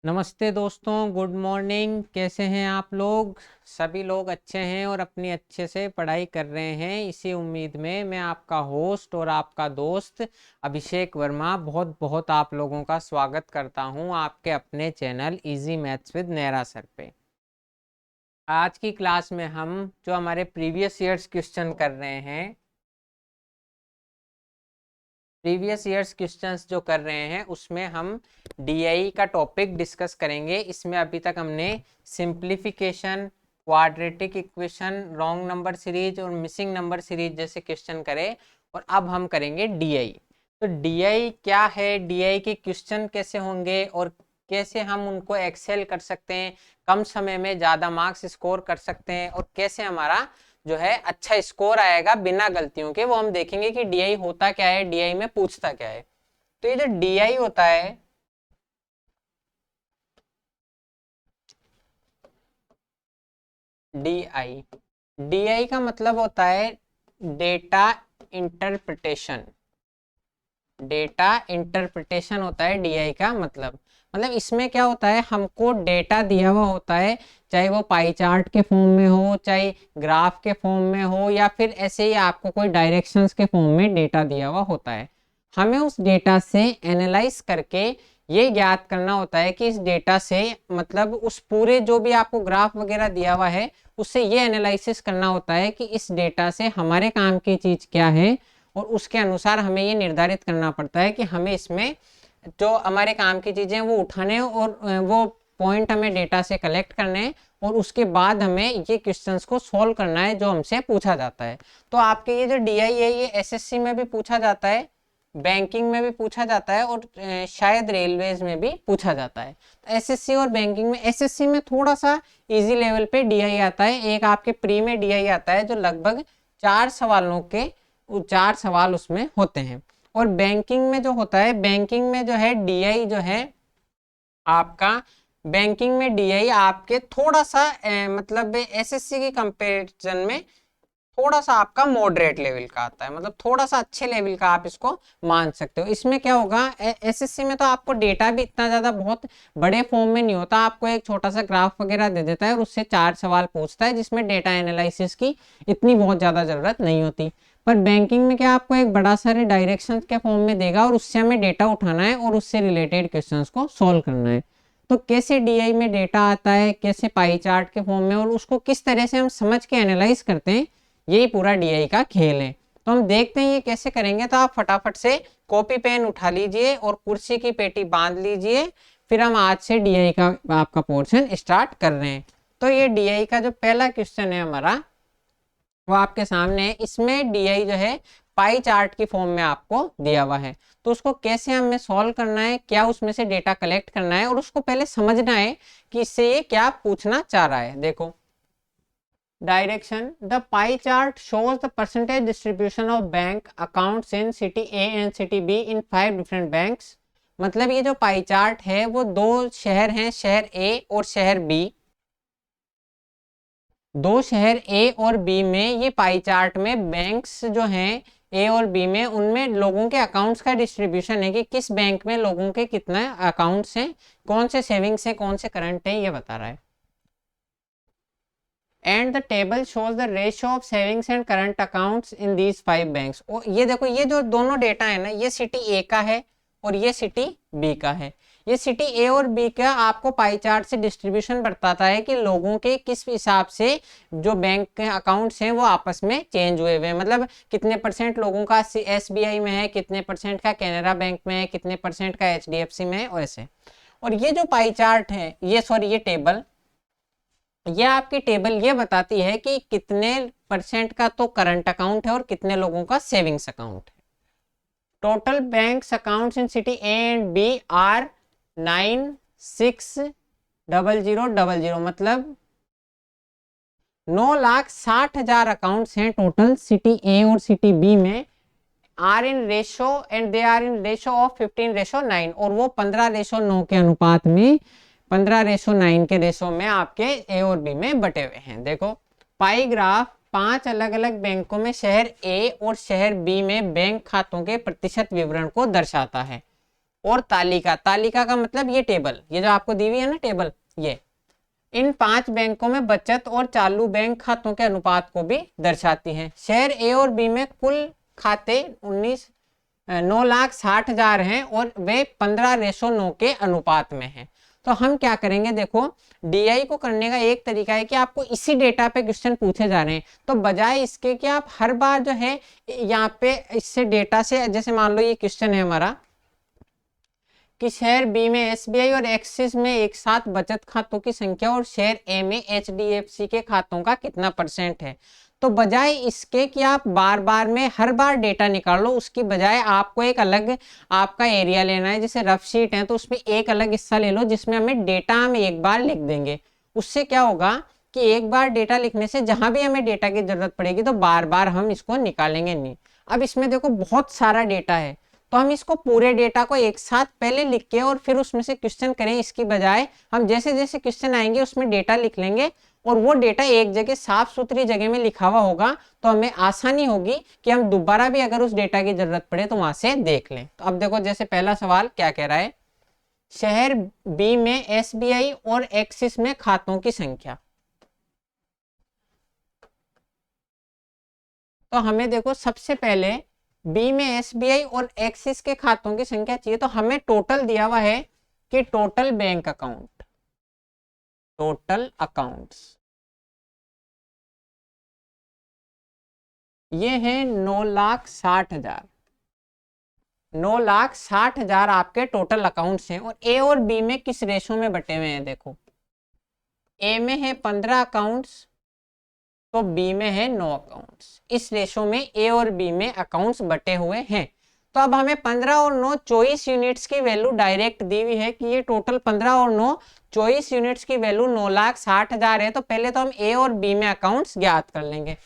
नमस्ते दोस्तों, good morning. कैसे हैं आप लोग? सभी लोग अच्छे हैं और अपनी अच्छे से पढ़ाई कर रहे हैं। इसी उम्मीद में मैं आपका होस्ट और आपका दोस्त अभिषेक वर्मा बहुत बहुत आप लोगों का स्वागत करता हूं आपके अपने चैनल इजी मैथ्स विद नैरा सर पे। आज की क्लास में हम जो हमारे प्रीवियस ईयर्स क्वेश्चन कर रहे हैं, प्रीवियस ईयर्स क्वेश्चंस जो कर रहे हैं उसमें हम डीआई का टॉपिक डिस्कस करेंगे। इसमें अभी तक हमने simplification, quadratic equation, wrong number series और मिसिंग नंबर सीरीज जैसे क्वेश्चन करे और अब हम करेंगे डीआई। तो डीआई क्या है, डीआई के क्वेश्चन कैसे होंगे और कैसे हम उनको एक्सेल कर सकते हैं, कम समय में ज़्यादा मार्क्स स्कोर कर सकते हैं और कैसे हमारा जो है अच्छा स्कोर आएगा बिना गलतियों के, वो हम देखेंगे कि डीआई होता क्या है, डीआई में पूछता क्या है। तो ये जो डीआई होता है, डीआई डीआई का मतलब होता है डेटा इंटरप्रिटेशन। डेटा इंटरप्रिटेशन होता है डीआई का मतलब इसमें क्या होता है, हमको डेटा दिया हुआ होता है, चाहे वो पाई चार्ट के फॉर्म में हो, चाहे ग्राफ के फॉर्म में हो, या फिर ऐसे ही आपको कोई डायरेक्शंस के फॉर्म में डेटा दिया हुआ होता है। हमें उस डेटा से एनालाइज करके ये ज्ञात करना होता है कि इस डेटा से मतलब उस पूरे जो भी आपको ग्राफ वगैरह दिया हुआ है उससे ये एनालिसिस करना होता है कि इस डेटा से हमारे काम की चीज़ क्या है, और उसके अनुसार हमें ये निर्धारित करना पड़ता है कि हमें इसमें जो हमारे काम की चीज़ें वो उठाने और वो पॉइंट हमें डेटा से कलेक्ट करने और उसके बाद हमें ये क्वेश्चंस को सॉल्व करना है जो हमसे पूछा जाता है। तो आपके ये जो डीआई है ये एसएससी में भी पूछा जाता है, बैंकिंग में भी पूछा जाता है और शायद रेलवेज में भी पूछा जाता है। तो एसएससी और बैंकिंग में, एसएससी में थोड़ा सा इजी लेवल पे डीआई आता है, एक आपके प्री में डीआई आता है जो लगभग 4 सवाल उसमें होते हैं। और बैंकिंग में जो होता है, बैंकिंग में जो है डीआई जो है आपका, बैंकिंग में डीआई आपके थोड़ा सा मतलब एसएससी के कंपैरिजन में थोड़ा सा आपका मॉडरेट लेवल का आता है, मतलब थोड़ा सा अच्छे लेवल का आप इसको मान सकते हो। इसमें क्या होगा, एसएससी में तो आपको डेटा भी इतना ज़्यादा बहुत बड़े फॉर्म में नहीं होता, आपको एक छोटा सा ग्राफ वगैरह दे देता है और उससे 4 सवाल पूछता है जिसमें डेटा एनालिसिस की इतनी बहुत ज़्यादा ज़रूरत नहीं होती। पर बैंकिंग में क्या आपको एक बड़ा सारे डायरेक्शन के फॉर्म में देगा और उससे हमें डेटा उठाना है और उससे रिलेटेड क्वेश्चंस को सॉल्व करना है। तो कैसे डीआई में डेटा आता है, कैसे पाई चार्ट के फॉर्म में, और उसको किस तरह से हम समझ के एनालाइज करते हैं, यही पूरा डीआई का खेल है। तो हम देखते हैं ये कैसे करेंगे। तो आप फटाफट से कॉपी पेन उठा लीजिए और कुर्सी की पेटी बांध लीजिए, फिर हम आज से डीआई का आपका पोर्शन स्टार्ट कर रहे हैं। तो ये डीआई का जो पहला क्वेश्चन है हमारा वो आपके सामने है। इसमें डीआई जो है पाई चार्ट की फॉर्म में आपको दिया हुआ है, तो उसको कैसे हमें सॉल्व करना है, क्या उसमें से डेटा कलेक्ट करना है और उसको पहले समझना है कि इससे ये क्या पूछना चाह रहा है। देखो, direction, the pie chart shows the percentage distribution of bank accounts in city A and city B in 5 different banks। मतलब ये जो पाई चार्ट है वो दो शहर हैं, शहर A और शहर B, दो शहर A और B में ये पाई चार्ट में बैंक्स जो हैं A और B में, उनमें लोगों के अकाउंट्स का डिस्ट्रीब्यूशन है कि किस बैंक में लोगों के कितना अकाउंट्स हैं, कौन से सेविंग्स हैं, कौन से करंट हैं, ये बता रहा है। And the table shows the ratio of savings and current accounts in these 5 banks. और ये देखो, ये जो दोनों डेटा है ना, ये सिटी ए का है और ये सिटी बी का है। ये सिटी ए और बी का आपको पाई चार्ट से डिस्ट्रीब्यूशन बताता है कि लोगों के किस हिसाब से जो बैंक के अकाउंट्स हैं वो आपस में चेंज हुए हुए हैं, मतलब कितने परसेंट लोगों का एसबीआई में है, कितने परसेंट का कैनरा बैंक में है, कितने परसेंट का एचडीएफसी में है, और ऐसे। और ये जो पाई चार्ट है, ये सॉरी ये टेबल, ये आपकी टेबल ये बताती है कि कितने परसेंट का तो करंट अकाउंट है और कितने लोगों का सेविंग्स अकाउंट है। Total banks accounts in city A and B are 96,000,000, मतलब 9,60,000 अकाउंट्स हैं टोटल सिटी ए और सिटी बी में। Are in ratio and they are in ratio of 15:9, और वो 15:9 के अनुपात में, 15:9 के रेशो में आपके ए और बी में बटे हुए हैं। देखो, पाई ग्राफ 5 अलग अलग बैंकों में शहर ए और शहर बी में बैंक खातों के प्रतिशत विवरण को दर्शाता है। और तालिका, तालिका का मतलब ये टेबल, ये जो आपको दी हुई है ना टेबल, ये इन 5 बैंकों में बचत और चालू बैंक खातों के अनुपात को भी दर्शाती है। शहर ए और बी में कुल खाते 9,60,000 हैं और वे 15:9 के अनुपात में हैं। तो हम क्या करेंगे, देखो डीआई को करने का एक तरीका है कि आपको इसी डेटा पे क्वेश्चन पूछे जा रहे हैं, तो बजाय इसके कि आप हर बार जो है यहाँ पे इससे डेटा से, जैसे मान लो ये क्वेश्चन है हमारा कि शहर बी में एसबीआई और एक्सिस में एक साथ बचत खातों की संख्या और शहर ए में एचडीएफसी के खातों का कितना % है, तो बजाय इसके कि आप बार बार में हर बार डेटा निकाल लो, उसकी बजाय आपको एक अलग आपका एरिया लेना है। जैसे रफ शीट है तो उसमें एक अलग हिस्सा ले लो जिसमें हमें डेटा हम एक बार लिख देंगे। उससे क्या होगा कि एक बार डेटा लिखने से जहां भी हमें डेटा की जरूरत पड़ेगी तो बार बार हम इसको निकालेंगे नहीं। अब इसमें देखो बहुत सारा डेटा है, तो हम इसको पूरे डेटा को एक साथ पहले लिख के और फिर उसमें से क्वेश्चन करें, इसकी बजाय हम जैसे जैसे क्वेश्चन आएंगे उसमें डेटा लिख लेंगे और वो डेटा एक जगह साफ सुथरी जगह में लिखा हुआ होगा, तो हमें आसानी होगी कि हम दोबारा भी अगर उस डेटा की जरूरत पड़े तो वहां से देख लें। तो अब देखो जैसे पहला सवाल क्या कह रहा है, शहर बी में एसबीआई और एक्सिस में खातों की संख्या। तो हमें देखो सबसे पहले बी में एसबीआई और एक्सिस के खातों की संख्या चाहिए, तो हमें टोटल दिया हुआ है कि total bank account, total accounts ये है 9,60,000, 9,60,000 आपके टोटल अकाउंट्स हैं। और ए और बी में किस रेशो में बटे हुए हैं, देखो ए में है 15 अकाउंट्स तो बी में है 9 अकाउंट्स। इस रेशो में ए और बी में अकाउंट्स बटे हुए हैं। तो अब हमें 15 और 9 चॉइस यूनिट्स की वैल्यू डायरेक्ट दी हुई है कि ये टोटल 15 और 9 चॉइस यूनिट्स की वैल्यू 9,60,000 है। तो पहले तो हम ए और बी में अकाउंट्स ज्ञात कर लेंगे।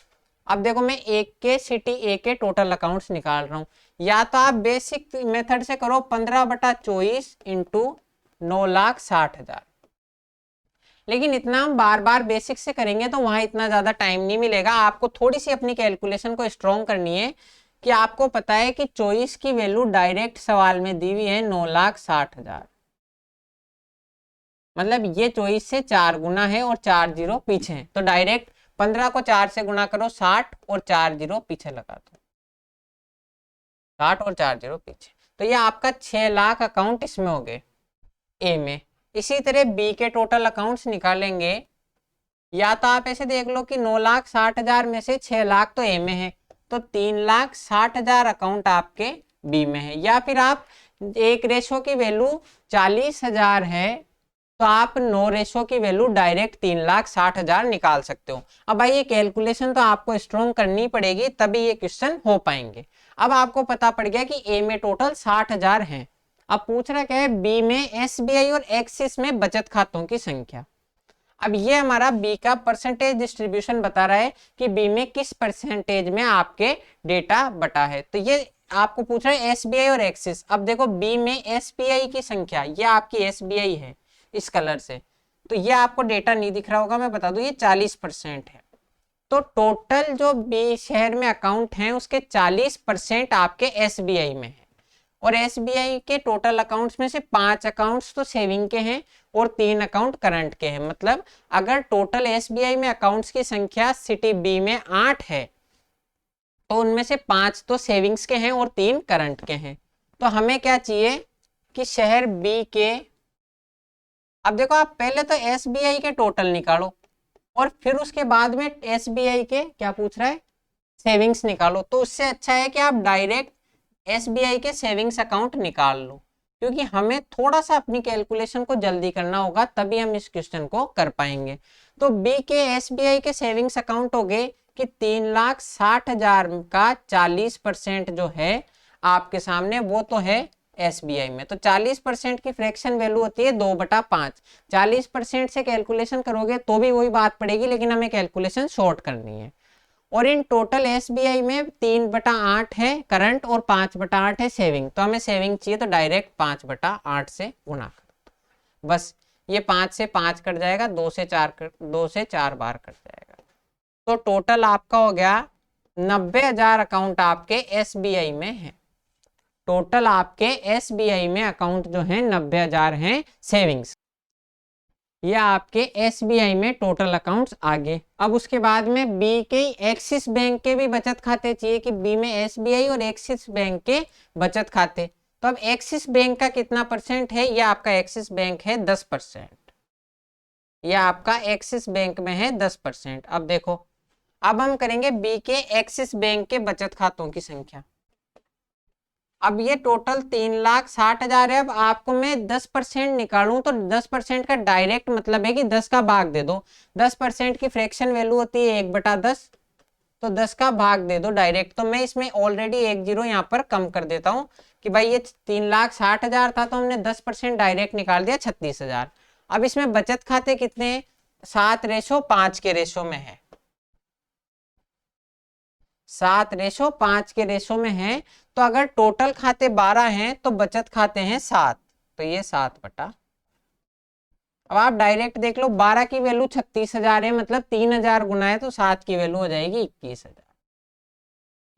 अब देखो मैं एक के सिटी ए के टोटल अकाउंट्स निकाल रहा हूं, या तो आप बेसिक मेथड से करो 15/24 इंटू 9,60,000, लेकिन इतना हम बार बार बेसिक से करेंगे तो वहां इतना ज्यादा टाइम नहीं मिलेगा। आपको थोड़ी सी अपनी कैलकुलेशन को स्ट्रॉन्ग करनी है कि आपको पता है कि चॉइस की वैल्यू डायरेक्ट सवाल में दी हुई है 9,60,000, मतलब ये चॉइस से 4 गुना है और 4 जीरो पीछे है। तो डायरेक्ट 15 को 4 से गुना करो 60 और 4 जीरो पीछे लगा दो, 60 और 4 जीरो पीछे। तो ये आपका 6 लाख अकाउंट इसमें हो गए ए में। इसी तरह बी के टोटल अकाउंट्स निकालेंगे, या तो आप ऐसे देख लो कि 9,60,000 में से 6 लाख तो ए में है, तो 3,60,000 अकाउंट आपके बी में है। या फिर आप एक रेशो की वैल्यू 40,000 है तो आप 9 रेशो की वैल्यू डायरेक्ट 3,60,000 निकाल सकते हो। अब भाई ये कैलकुलेशन तो आपको स्ट्रॉन्ग करनी पड़ेगी तभी ये क्वेश्चन हो पाएंगे। अब आपको पता पड़ गया कि ए में टोटल 60,000 है। अब पूछ रहा क्या है, बी में एसबीआई और एक्सिस में बचत खातों की संख्या। अब ये हमारा बी का परसेंटेज डिस्ट्रीब्यूशन बता रहा है कि बी में किस परसेंटेज में आपके डेटा बटा है। तो ये आपको पूछ रहा है एसबीआई और एक्सिस। अब देखो बी में एसबीआई की संख्या, ये आपकी एसबीआई है इस कलर से, तो ये आपको डेटा नहीं दिख रहा होगा, मैं बता दूं ये 40% है। तो टोटल जो बी शहर में अकाउंट हैं उसके 40% आपके एसबीआई में है। और एसबीआई के टोटल अकाउंट्स में से 5 अकाउंट्स तो सेविंग के हैं और 3 अकाउंट करंट के हैं। मतलब अगर टोटल एसबीआई में अकाउंट्स की संख्या सिटी बी में 8 है तो उनमें से 5 तो सेविंग्स के हैं और 3 करंट के हैं। तो हमें क्या चाहिए कि शहर बी के, अब देखो आप पहले तो एसबीआई के टोटल निकालो और फिर उसके बाद में एसबीआई के क्या पूछ रहा है, सेविंग्स निकालो। तो उससे अच्छा है कि आप डायरेक्ट एसबीआई के सेविंग्स अकाउंट निकाल लो, क्योंकि हमें थोड़ा सा अपनी कैलकुलेशन को जल्दी करना होगा तभी हम इस क्वेश्चन को कर पाएंगे। तो बी के एसबीआई के सेविंग्स अकाउंट हो गए कि 3,60,000 का 40% जो है आपके सामने वो तो है एसबीआई में। तो 40% की फ्रैक्शन वैल्यू होती है 2/5। 40% से कैलकुलेशन करोगे तो भी वही बात पड़ेगी, लेकिन हमें कैलकुलेशन शॉर्ट करनी है। और इन टोटल एसबीआई में 3/8 है करंट और 5/8 है सेविंग। तो हमें सेविंग चाहिए तो डायरेक्ट 5/8 से गुना कर दो, बस ये 5 से 5 कट जाएगा, 2 से 4 बार कट जाएगा। तो टोटल आपका हो गया 90,000 अकाउंट आपके एसबीआई में है। टोटल आपके एसबीआई में अकाउंट जो है 90,000 हैं सेविंग्स। ये आपके एसबीआई में टोटल अकाउंट्स आगे। अब उसके बाद में बी के एक्सिस बैंक के भी बचत खाते चाहिए कि बी में एसबीआई और एक्सिस बैंक के बचत खाते। तो अब एक्सिस बैंक का कितना परसेंट है, ये आपका एक्सिस बैंक है 10%। ये आपका एक्सिस बैंक में है 10%। अब देखो, अब हम करेंगे बी के एक्सिस बैंक के बचत खातों की संख्या। अब ये टोटल 3,60,000 है। अब आपको मैं 10% निकालूं तो 10% का डायरेक्ट मतलब है कि 10 का भाग दे दो। 10% की फ्रैक्शन वैल्यू होती है 1/10, तो 10 का भाग दे दो डायरेक्ट। तो मैं इसमें ऑलरेडी एक जीरो यहाँ पर कम कर देता हूँ कि भाई ये 3,60,000 था तो हमने 10% डायरेक्ट निकाल दिया 36,000। अब इसमें बचत खाते कितने हैं, 7:5 के रेशो में है। 7:5 के रेशो में है। तो अगर टोटल खाते 12 हैं तो बचत खाते हैं 7, तो ये 7/। अब आप डायरेक्ट देख लो, 12 की वैल्यू 36,000 है, मतलब 3,000 गुना है तो 7 की वैल्यू हो जाएगी 21,000।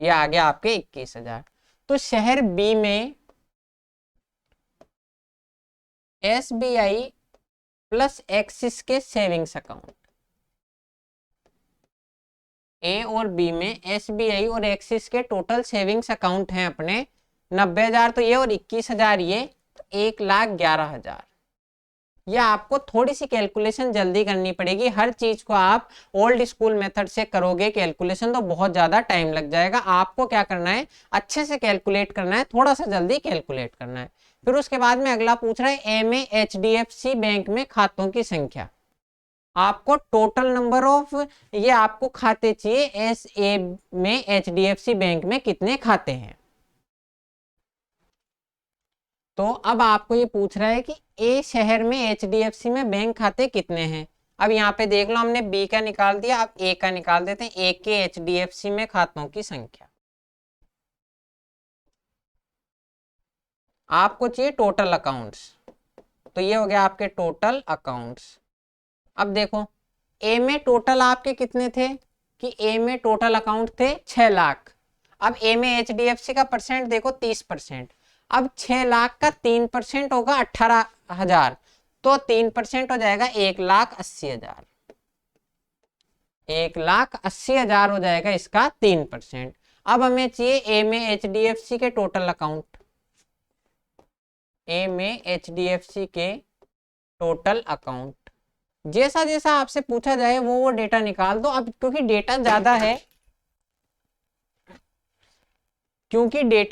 ये आ गया आपके 21,000। तो शहर बी में एसबीआई प्लस एक्सिस के सेविंग्स अकाउंट, ए और बी में एसबीआई और एक्सिस के टोटल सेविंग्स अकाउंट हैं अपने 90,000 तो ये, और 21,000 ये, तो 1,11,000। ये आपको थोड़ी सी कैलकुलेशन जल्दी करनी पड़ेगी। हर चीज को आप ओल्ड स्कूल मेथड से करोगे कैलकुलेशन तो बहुत ज्यादा टाइम लग जाएगा। आपको क्या करना है, अच्छे से कैलकुलेट करना है, थोड़ा सा जल्दी कैलकुलेट करना है। फिर उसके बाद में अगला पूछ रहा है ए में एचडीएफसी बैंक में खातों की संख्या। आपको टोटल नंबर ऑफ, ये आपको खाते चाहिए एस ए में एचडीएफसी बैंक में कितने खाते हैं। तो अब आपको ये पूछ रहा है कि ए शहर में एचडीएफसी में बैंक खाते कितने हैं। अब यहाँ पे देख लो, हमने बी का निकाल दिया, अब ए का निकाल देते हैं। ए के एचडीएफसी में खातों की संख्या आपको चाहिए टोटल अकाउंट्स, तो ये हो गया आपके टोटल अकाउंट्स। अब देखो, ए में टोटल आपके कितने थे कि ए में टोटल अकाउंट थे 6 लाख। अब ए में एचडीएफसी का परसेंट देखो 30%। अब 6 लाख का 3% होगा 18,000, तो 3% हो जाएगा 1,80,000। 1,80,000 हो जाएगा इसका 3%। अब हमें चाहिए ए में एचडीएफसी के टोटल अकाउंट, ए में एचडीएफसी के टोटल अकाउंट। जैसा जैसा आपसे पूछा जाए वो डेटा निकाल दो। अब क्योंकि डेटा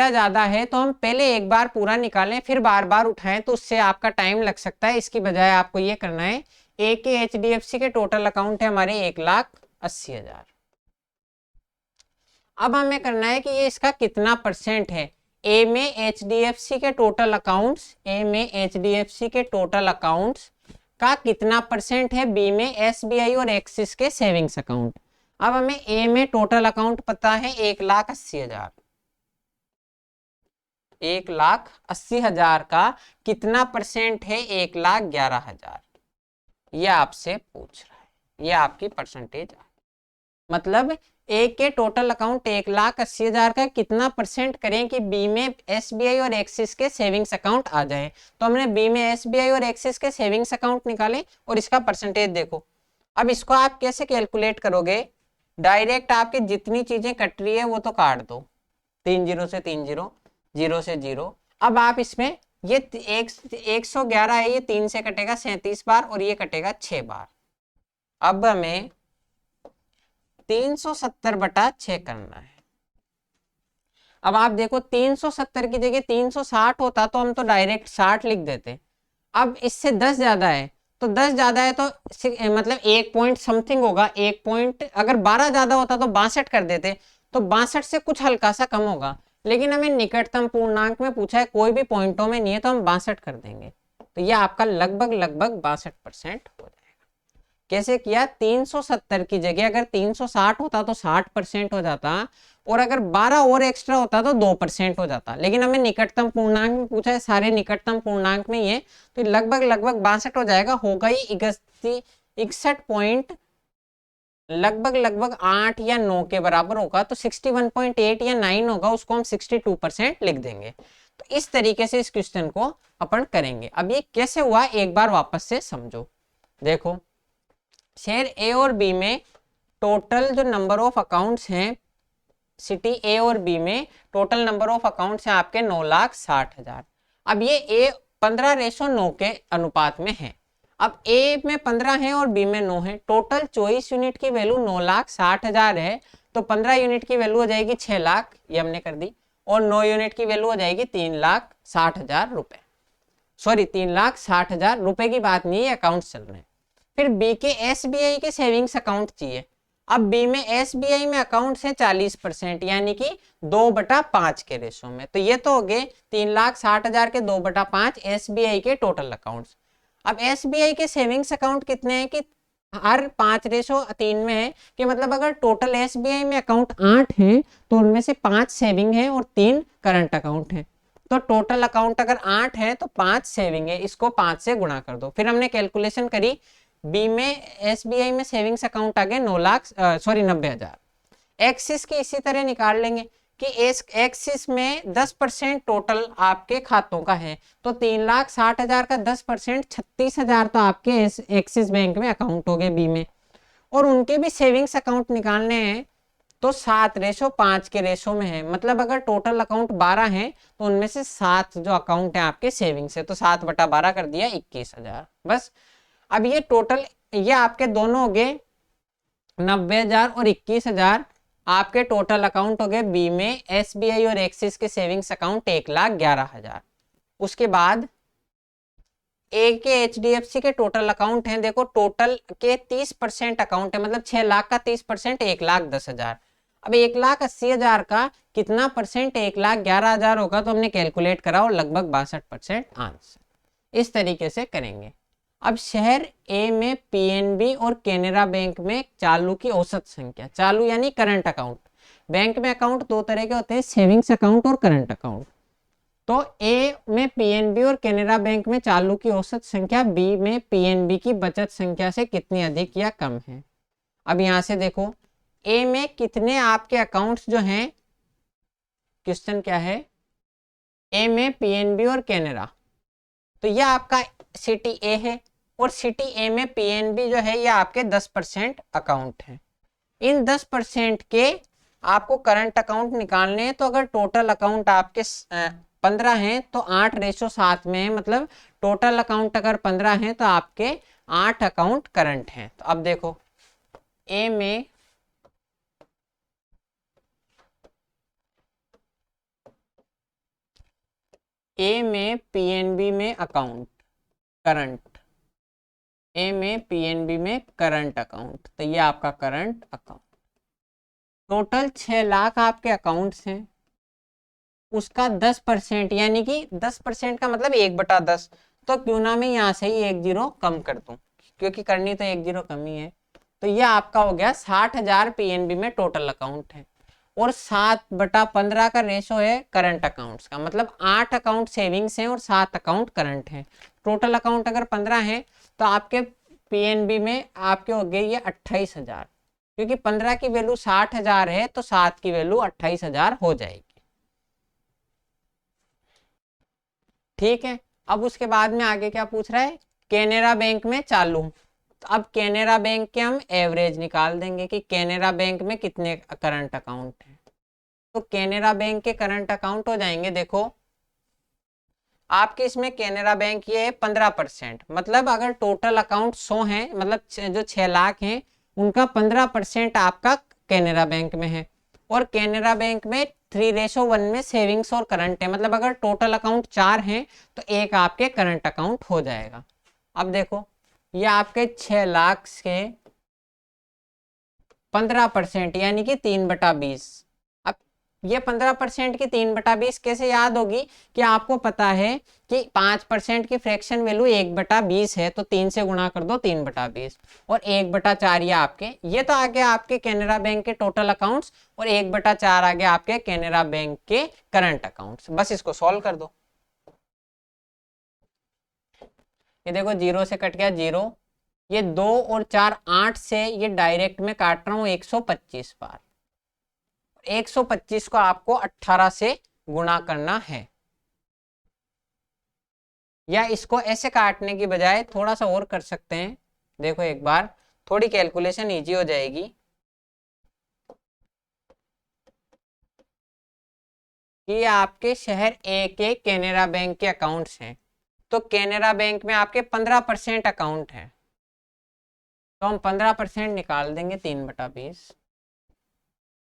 ज्यादा है, तो हम पहले एक बार पूरा निकालें फिर बार बार उठाएं तो उससे आपका टाइम लग सकता है। इसकी बजाय आपको ये करना है, ए के एचडीएफसी के टोटल अकाउंट है हमारे 1,80,000। अब हमें करना है कि ये इसका कितना परसेंट है। ए में एचडीएफसी के टोटल अकाउंट्स, ए में एचडीएफसी के टोटल अकाउंट्स का कितना परसेंट है बी में एसबीआई और एक्सिस के सेविंग्स अकाउंट। अब हमें ए में टोटल अकाउंट पता है 1,80,000। 1,80,000 का कितना परसेंट है 1,11,000, ये आपसे पूछ रहा है। ये आपकी परसेंटेज है, मतलब ए के टोटल अकाउंट 1,80,000 का कितना परसेंट करें कि बी में एसबीआई और एक्सिस के सेविंग्स अकाउंट आ जाए। तो हमने बी में एसबीआई और एक्सिस के सेविंग्स अकाउंट निकाले और इसका परसेंटेज देखो। अब इसको आप कैसे कैलकुलेट करोगे, डायरेक्ट आपकी जितनी चीजें कट रही है वो तो काट दो, 3 जीरो से 3 जीरो, 0 से 0। अब आप इसमें ये 111 है, ये 3 से कटेगा 37 बार और ये कटेगा 6 बार। अब हमें 370/6 करना है। अब आप देखो 370 की जगह 360 होता तो हम तो डायरेक्ट 60 लिख देते। अब इससे 10 ज्यादा है, तो 10 ज्यादा है तो मतलब 1 पॉइंट समथिंग होगा। 1 पॉइंट, अगर 12 ज्यादा होता तो 62 कर देते, तो 62 से कुछ हल्का सा कम होगा। लेकिन हमें निकटतम पूर्णांक में पूछा है, कोई भी पॉइंटों में नहीं है, तो हम 62 कर देंगे। तो ये आपका लगभग 62% हो जाएगा। कैसे किया, 370 की जगह अगर 360 होता तो 60% हो जाता, और अगर 12 और एक्स्ट्रा होता तो 2% हो जाता। लेकिन हमें निकटतम पूर्णांक में पूछा है, सारे निकटतम पूर्णांक में ही है, तो लगभग 62 हो जाएगा। होगा ही 61 पॉइंट, लगभग 8 या 9 के बराबर होगा। तो 61.8 या 9 होगा, उसको हम 62% लिख देंगे। तो इस तरीके से इस क्वेश्चन को अपन करेंगे। अब ये कैसे हुआ एक बार वापस से समझो। देखो शेयर ए और बी में टोटल जो नंबर ऑफ अकाउंट्स हैं, सिटी ए और बी में टोटल नंबर ऑफ अकाउंट्स हैं आपके 9,60,000। अब ये ए 15:9 के अनुपात में है। अब ए में 15 है और बी में 9 है। टोटल 24 यूनिट की वैल्यू 9,60,000 है, तो 15 यूनिट की वैल्यू हो जाएगी 6 लाख, ये हमने कर दी, और 9 यूनिट की वैल्यू हो जाएगी 3,60,000 रुपए। सॉरी 3,60,000 रुपए की बात नहीं है, अकाउंट चल रहे हैं। फिर बी के एसबीआई के सेविंग्स अकाउंट चाहिए। अब बी में एसबीआई में अकाउंट्स हैं 40%, यानी कि 2/5 के रेशो में। तो ये तो हो गए 3,60,000 के 2/5 एसबीआई के टोटल अकाउंट्स। अब एसबीआई के सेविंग्स अकाउंट कितने हैं कि हर 5:3 में है, कि मतलब अगर टोटल एसबीआई में अकाउंट 8 हैं तो उनमें से 5 सेविंग है और 3 करंट अकाउंट है। तो टोटल अकाउंट अगर 8 है तो 5 सेविंग है, इसको 5 से गुणा कर दो। फिर हमने कैलकुलेशन करी, बी में एसबीआई में सेविंग्स अकाउंट आ गए 90,000। एक्सिस की इसी तरह निकाल लेंगे कि एक्सिस में 10% टोटल आपके खातों का है, तो 3,60,000 का 10% 36,000 तो आपके एक्सिस बैंक में अकाउंट हो गए बी में। और उनके भी सेविंग्स अकाउंट निकालने हैं, तो 7:5 के रेशो में है। मतलब अगर टोटल अकाउंट 12 है तो उनमें से 7 जो अकाउंट है आपके सेविंग्स है, तो 7/12 कर दिया 21,000 बस। अब ये टोटल ये आपके दोनों हो गए 90,000 और 21,000 आपके टोटल अकाउंट हो गए बी में एसबीआई और एक्सिस के सेविंग्स अकाउंट 1,11,000। उसके बाद ए के एचडीएफसी के टोटल अकाउंट हैं, देखो टोटल के 30% अकाउंट है, मतलब 6 लाख का 30% 1,10,000। अब 1,80,000 का कितना परसेंट 1,11,000 होगा, तो हमने कैलकुलेट करा और लगभग 62% आंसर। इस तरीके से करेंगे। अब शहर ए में पीएनबी और केनरा बैंक में चालू की औसत संख्या, चालू यानी करंट अकाउंट। बैंक में अकाउंट दो तरह के होते हैं, सेविंग्स अकाउंट और करंट अकाउंट। तो ए में पीएनबी और केनरा बैंक में चालू की औसत संख्या बी में पीएनबी की बचत संख्या से कितनी अधिक या कम है। अब यहां से देखो ए में कितने आपके अकाउंट्स जो हैं, क्वेश्चन क्या है, ए में पीएनबी और केनरा, तो यह आपका सिटी ए है, और सिटी ए में पीएनबी जो है ये आपके 10% अकाउंट है। इन 10% के आपको करंट अकाउंट निकालने हैं, तो अगर टोटल अकाउंट आपके 15 हैं तो 8:7 में है, मतलब टोटल अकाउंट अगर 15 हैं तो आपके 8 अकाउंट करंट हैं। तो अब देखो ए में पीएनबी में अकाउंट करंट, ए में पीएनबी में करंट अकाउंट, तो ये आपका करंट अकाउंट। टोटल 6 लाख आपके अकाउंट्स हैं, उसका 10% यानी कि 10% का मतलब 1/10, तो क्यों ना मैं यहाँ से ही 1 जीरो कम कर दूं, क्योंकि करनी तो 1 जीरो कम ही है। तो ये आपका हो गया 60,000 पीएनबी में टोटल अकाउंट है, और 7/15 का रेशो है करंट अकाउंट्स का, मतलब 8 अकाउंट सेविंग्स हैं और 7 अकाउंट करंट है। टोटल अकाउंट अगर 15 है तो आपके पीएनबी में आपके हो गए ये 28,000, क्योंकि 15 की वैल्यू 60,000 है तो 7 की वैल्यू 28,000 हो जाएगी। ठीक है। अब उसके बाद में आगे क्या पूछ रहा है, केनरा बैंक में चालू। तो अब केनरा बैंक के हम एवरेज निकाल देंगे कि केनरा बैंक में कितने करंट अकाउंट हैं। तो केनरा बैंक के करंट अकाउंट हो जाएंगे, देखो आपके इसमें केनरा बैंक ये है 15%, मतलब अगर टोटल अकाउंट 100 है, मतलब जो 6 लाख हैं उनका 15% आपका केनरा बैंक में है। और केनरा बैंक में 3:1 में सेविंग्स और करंट है, मतलब अगर टोटल अकाउंट 4 हैं तो एक आपके करंट अकाउंट हो जाएगा। अब देखो ये आपके 6 लाख के 15% यानी कि 3/20। अब ये 15% की 3/20 कैसे याद होगी, कि आपको पता है कि 5% की फ्रैक्शन वैल्यू 1/20 है, तो 3 से गुणा कर दो 3/20, और 1/4 ये आपके, ये तो आगे आपके केनरा बैंक के टोटल अकाउंट्स, और 1/4 आगे आपके केनरा बैंक के करंट अकाउंट्स। बस इसको सॉल्व कर दो। ये देखो 0 से कट गया 0, ये 2 और 4 8 से ये डायरेक्ट में काट रहा हूं 125 बार। 125 को आपको 18 से गुणा करना है। या इसको ऐसे काटने की बजाय थोड़ा सा और कर सकते हैं। देखो एक बार थोड़ी कैलकुलेशन इजी हो जाएगी कि ये आपके शहर ए के कैनरा बैंक के अकाउंट्स हैं। तो कैनरा बैंक में आपके 15% अकाउंट है, तो हम 15% निकाल देंगे 3/20,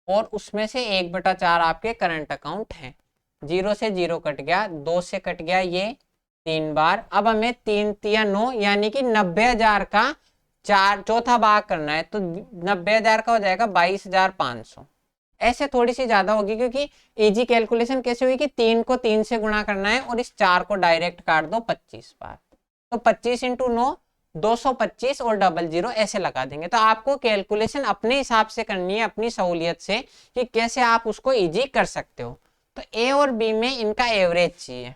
और उसमें से 1/4 आपके करंट अकाउंट हैं। 0 से 0 कट गया, 2 से कट गया ये 3 बार। अब हमें 3 तिया 9 यानी कि 90,000 का चौथा भाग करना है, तो 90,000 का हो जाएगा 22,500। ऐसे थोड़ी सी ज्यादा होगी क्योंकि इजी कैलकुलेशन कैसे हुई कि 3 को 3 से गुणा करना है और इस 4 को डायरेक्ट काट दो 25 बार। तो 25 × 9 225 और 00 ऐसे लगा देंगे। तो आपको कैलकुलेशन अपने हिसाब से करनी है, अपनी सहूलियत से, कि कैसे आप उसको इजी कर सकते हो। तो ए और बी में इनका एवरेज चाहिए।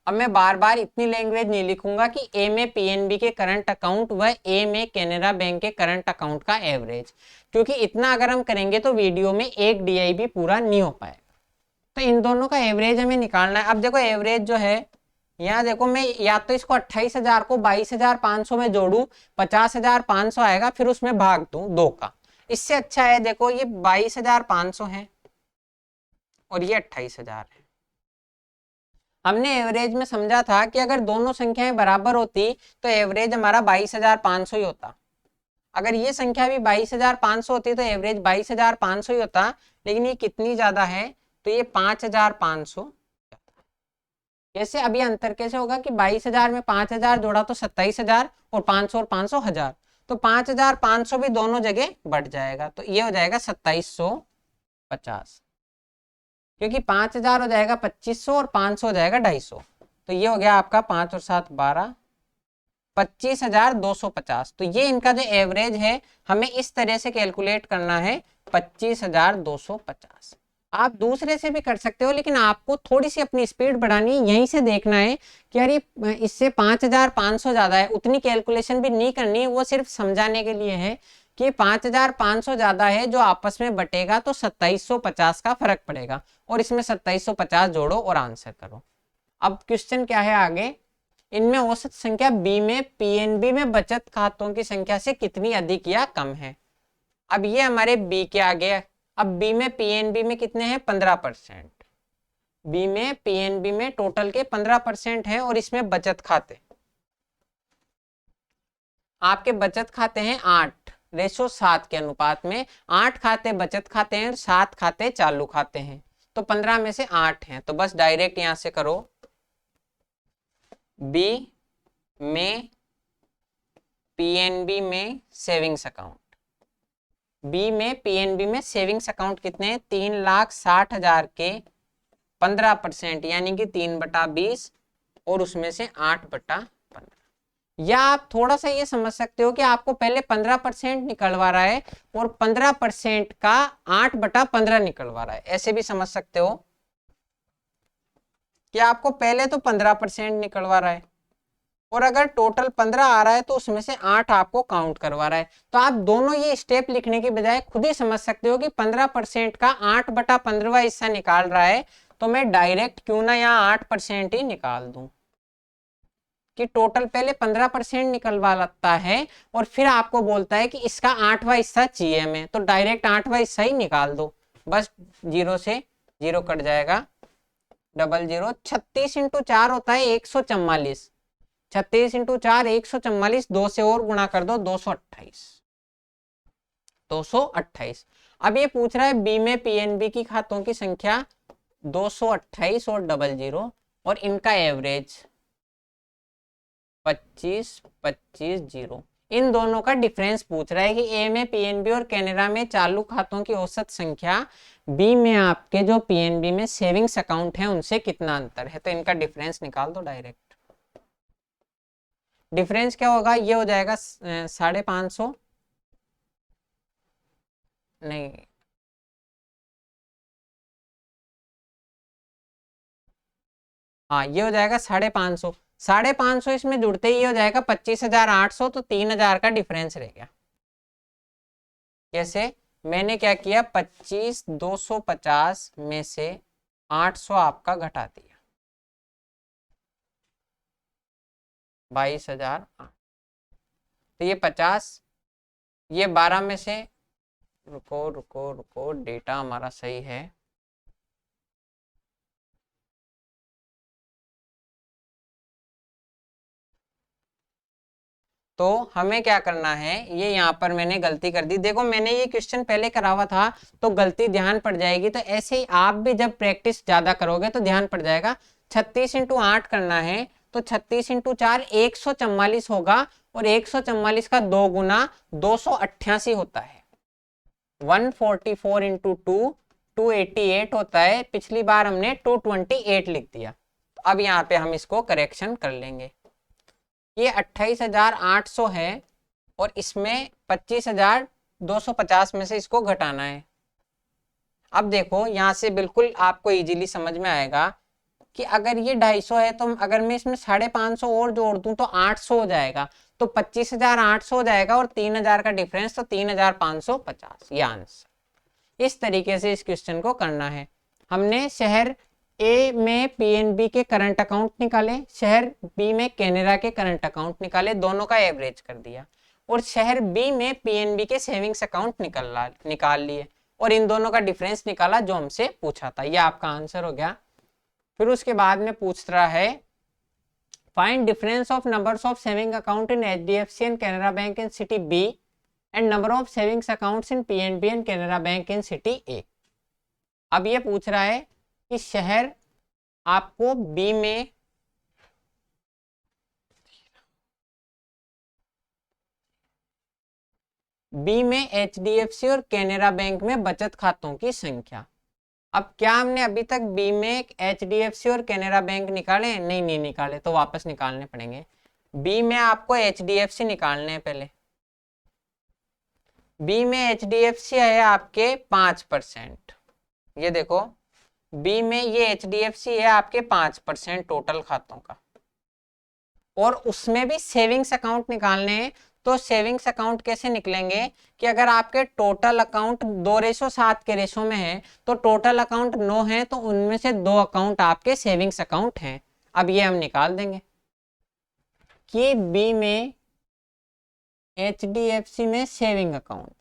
अब मैं बार बार इतनी लैंग्वेज नहीं लिखूंगा कि ए में पीएनबी के करंट अकाउंट व ए में कैनरा बैंक के करंट अकाउंट का एवरेज, क्योंकि इतना अगर हम करेंगे तो वीडियो में एक डीआई भी पूरा नहीं हो पाएगा। तो इन दोनों का एवरेज हमें निकालना है। अब देखो एवरेज जो है, यहाँ देखो मैं या तो इसको 28,000 को 22,500 में जोड़ू, 50,500 आएगा, फिर उसमें भाग दूं 2 का। इससे अच्छा है देखो ये 22,500 है और ये 28,000 है। हमने एवरेज में समझा था कि अगर दोनों संख्याएं बराबर होती तो एवरेज हमारा 22,500 ही होता। अगर ये संख्या भी 22,500 होती तो एवरेज 22,500 ही होता, लेकिन ये कितनी ज्यादा है, तो ये 5,500। कैसे, अभी अंतर कैसे होगा कि 22,000 में 5,000 जोड़ा तो 27,000, और 500 और 500 1000, तो 5,500 भी दोनों जगह बढ़ जाएगा, तो ये हो जाएगा 2750, क्योंकि 5,000 हो जाएगा 2500 और 500 हो जाएगा 250। तो ये हो गया आपका 5 और 7 12, 25,250। तो ये इनका जो एवरेज है हमें इस तरह से कैलकुलेट करना है, 25,250। आप दूसरे से भी कर सकते हो, लेकिन आपको थोड़ी सी अपनी स्पीड बढ़ानी है, यहीं से देखना है कि यार ये इससे 5,500 ज्यादा है, उतनी कैलकुलेशन भी नहीं करनी है, वो सिर्फ समझाने के लिए है कि 5,500 ज्यादा है, जो आपस में बटेगा तो 2750 का फर्क पड़ेगा, और इसमें 2750 जोड़ो और आंसर करो। अब क्वेश्चन क्या है आगे, इनमें औसत संख्या बी में पीएनबी में बचत खातों की संख्या से कितनी अधिक या कम है। अब ये हमारे बी के आगे, अब बी में पीएनबी में कितने हैं 15%। बी में पीएनबी में टोटल के 15% है, और इसमें बचत खाते, आपके बचत खाते हैं 8:7 के अनुपात में। 8 खाते बचत खाते हैं, 7 खाते चालू खाते हैं, तो 15 में से 8 हैं, तो बस डायरेक्ट यहां से करो, बी में पीएनबी में सेविंग्स अकाउंट, बी में पीएनबी में सेविंग्स अकाउंट कितने हैं 3,60,000 के 15% यानी कि 3/20, और उसमें से 8/15। या आप थोड़ा सा ये समझ सकते हो कि आपको पहले 15% निकलवा रहा है और 15% का 8/15 निकलवा रहा है, ऐसे भी समझ सकते हो कि आपको पहले तो 15% निकलवा रहा है, और अगर टोटल 15 आ रहा है तो उसमें से 8 आपको काउंट करवा रहा है। तो आप दोनों ये स्टेप लिखने के बजाय खुद ही समझ सकते हो कि 15% का 8/15 हिस्सा निकाल रहा है, तो मैं डायरेक्ट क्यों ना यहाँ 8% ही निकाल दूं, कि टोटल पहले 15% निकलवाता है और फिर आपको बोलता है कि इसका 8वां हिस्सा चाहिए हमें, तो डायरेक्ट 8वां हिस्सा ही निकाल दो, बस 0 से 0 कट जाएगा, 00। 36 × 4 होता है 144, 36 × 4 144, 2 से और गुणा कर दो 228, 228। अब ये पूछ रहा है बी में पीएनबी की खातों की संख्या 228 और 00, और इनका एवरेज 25 25 0। इन दोनों का डिफरेंस पूछ रहा है कि ए में पीएनबी और कैनरा में चालू खातों की औसत संख्या, बी में आपके जो पीएनबी में सेविंग्स अकाउंट है उनसे कितना अंतर है, तो इनका डिफरेंस निकाल दो डायरेक्ट। डिफरेंस क्या होगा, ये हो जाएगा 550, नहीं हाँ ये हो जाएगा 550, 550 इसमें जुड़ते ही हो जाएगा 25,800, तो 3,000 का डिफरेंस रह गया। कैसे, मैंने क्या किया 25,250 में से 800 आपका घटा दिया, 22,000। तो ये 50, ये 12 में से, रुको रुको रुको, डेटा हमारा सही है। तो हमें क्या करना है, ये यहाँ पर मैंने गलती कर दी। देखो मैंने ये क्वेश्चन पहले करा हुआ था तो गलती ध्यान पड़ जाएगी। तो ऐसे ही आप भी जब प्रैक्टिस ज्यादा करोगे तो ध्यान पड़ जाएगा। 36 इंटू 8 करना है तो 36 इंटू 4 144 होगा, और 144 का 2 गुना 288 होता है। 144 इंटू 2 288 होता है। पिछली बार हमने 228 लिख दिया। तो अब यहाँ पे हम इसको करेक्शन कर लेंगे। ये 28,800 है और इसमें 25,250 में से इसको घटाना है। अब देखो यहाँ से बिल्कुल आपको इजीली समझ में आएगा कि अगर ये 250 है तो अगर मैं इसमें 550 और जोड़ दूं तो 800 हो जाएगा। तो 25,800 हो जाएगा और 3,000 का डिफरेंस, तो 3,550 ये आंसर। इस तरीके से इस क्वेश्चन को करना है। हमने शहर ए में पीएनबी के करंट अकाउंट निकाले, शहर बी में कैनरा के करंट अकाउंट निकाले, दोनों का एवरेज कर दिया, और शहर बी में पीएनबी के सेविंग्स अकाउंट निकाल लिए, और इन दोनों का डिफरेंस निकाला जो हमसे पूछा था। ये आपका आंसर हो गया। फिर उसके बाद में पूछ रहा है find difference of numbers of saving account in HDFC and Canara bank in city B and number of savings accounts in PNB and Canara bank in city A. अब ये पूछ रहा है कि शहर आपको बी में एचडीएफसी और कैनरा बैंक में बचत खातों की संख्या। अब क्या हमने अभी तक बी में एचडीएफसी और कैनरा बैंक निकाले? नहीं निकाले, तो वापस निकालने पड़ेंगे। बी में आपको एचडीएफसी निकालने हैं पहले। बी में एचडीएफसी है आपके 5%। ये देखो बी में ये एचडीएफसी है आपके 5% टोटल खातों का, और उसमें भी सेविंग्स अकाउंट निकालने हैं। तो सेविंग्स अकाउंट कैसे निकलेंगे कि अगर आपके टोटल अकाउंट 2:7 के रेशो में है तो टोटल अकाउंट 9 है, तो उनमें से 2 अकाउंट आपके सेविंग्स अकाउंट हैं। अब ये हम निकाल देंगे कि बी में एचडीएफसी में सेविंग अकाउंट,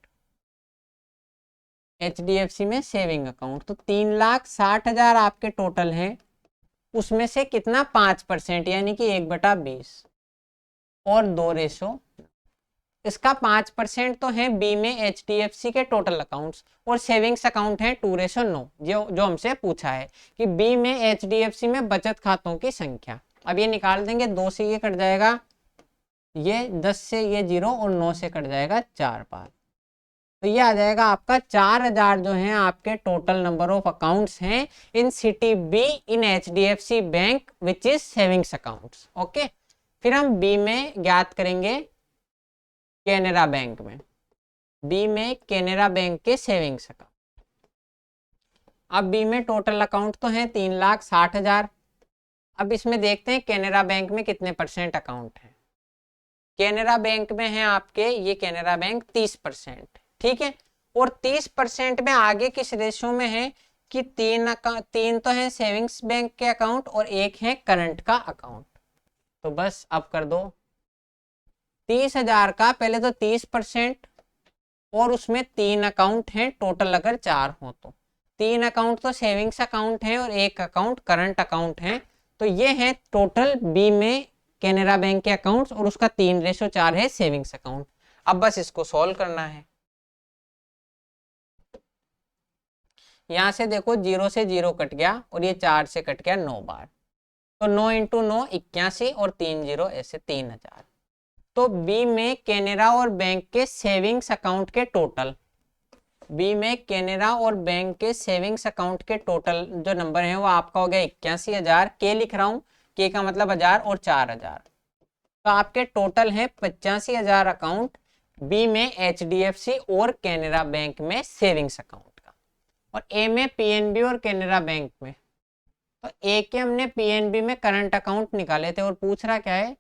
एचडीएफसी में सेविंग अकाउंट, तो 3,60,000 आपके टोटल हैं। उसमें से कितना 5% यानी कि 1/20 और 2:, इसका 5% तो है बी में एचडीएफसी के टोटल अकाउंट्स, और सेविंग्स अकाउंट है 2:9 जो हमसे पूछा है कि बी में एचडीएफसी में बचत खातों की संख्या। अब ये निकाल देंगे, 2 से ये कट जाएगा, ये 10 से ये 0 और 9 से कट जाएगा 4 बार। तो ये आ जाएगा आपका 4,000 जो है आपके टोटल नंबर ऑफ अकाउंट्स हैं इन city be in HDFC bank which is savings accounts. Okay, फिर हम बी में ज्ञात करेंगे कैनरा बैंक में, बी में कैनरा बैंक के सेविंग्स अकाउंट। अब बी में टोटल अकाउंट तो है 3,60,000। अब इसमें देखते हैं कैनरा बैंक में कितने परसेंट अकाउंट है। कैनरा बैंक में है आपके, ये कैनरा बैंक 30%, ठीक है। और 30% में आगे किस रेशो में है कि 3 तो है सेविंग्स बैंक के अकाउंट और 1 है करंट का अकाउंट। तो बस अब कर दो 30,000 का पहले तो 30%, और उसमें 3 अकाउंट हैं टोटल, अगर 4 हो तो 3 अकाउंट तो सेविंग्स अकाउंट है और 1 अकाउंट करंट अकाउंट है। तो ये है टोटल बी में कैनरा बैंक के अकाउंट्स, और उसका 3:4 है सेविंग्स अकाउंट। अब बस इसको सॉल्व करना है। यहां से देखो 0 से 0 कट गया और ये 4 से कट गया 9 बार, तो 9 इंटू 9 81 और 3 0 ऐसे 3,000। तो बी में कैनरा और बैंक के सेविंग्स अकाउंट के टोटल, बी में कैनरा और बैंक के सेविंग्स अकाउंट के टोटल जो नंबर है वो आपका हो गया 81,000। के लिख रहा हूं, के का मतलब 1000 और 4,000, तो आपके टोटल है 85,000 अकाउंट बी में एचडीएफसी और कैनरा बैंक में सेविंग्स अकाउंट का। और ए में पीएनबी और कैनरा बैंक में, तो ए के हमने पीएनबी में करंट अकाउंट निकाले थे और पूछ रहा क्या है,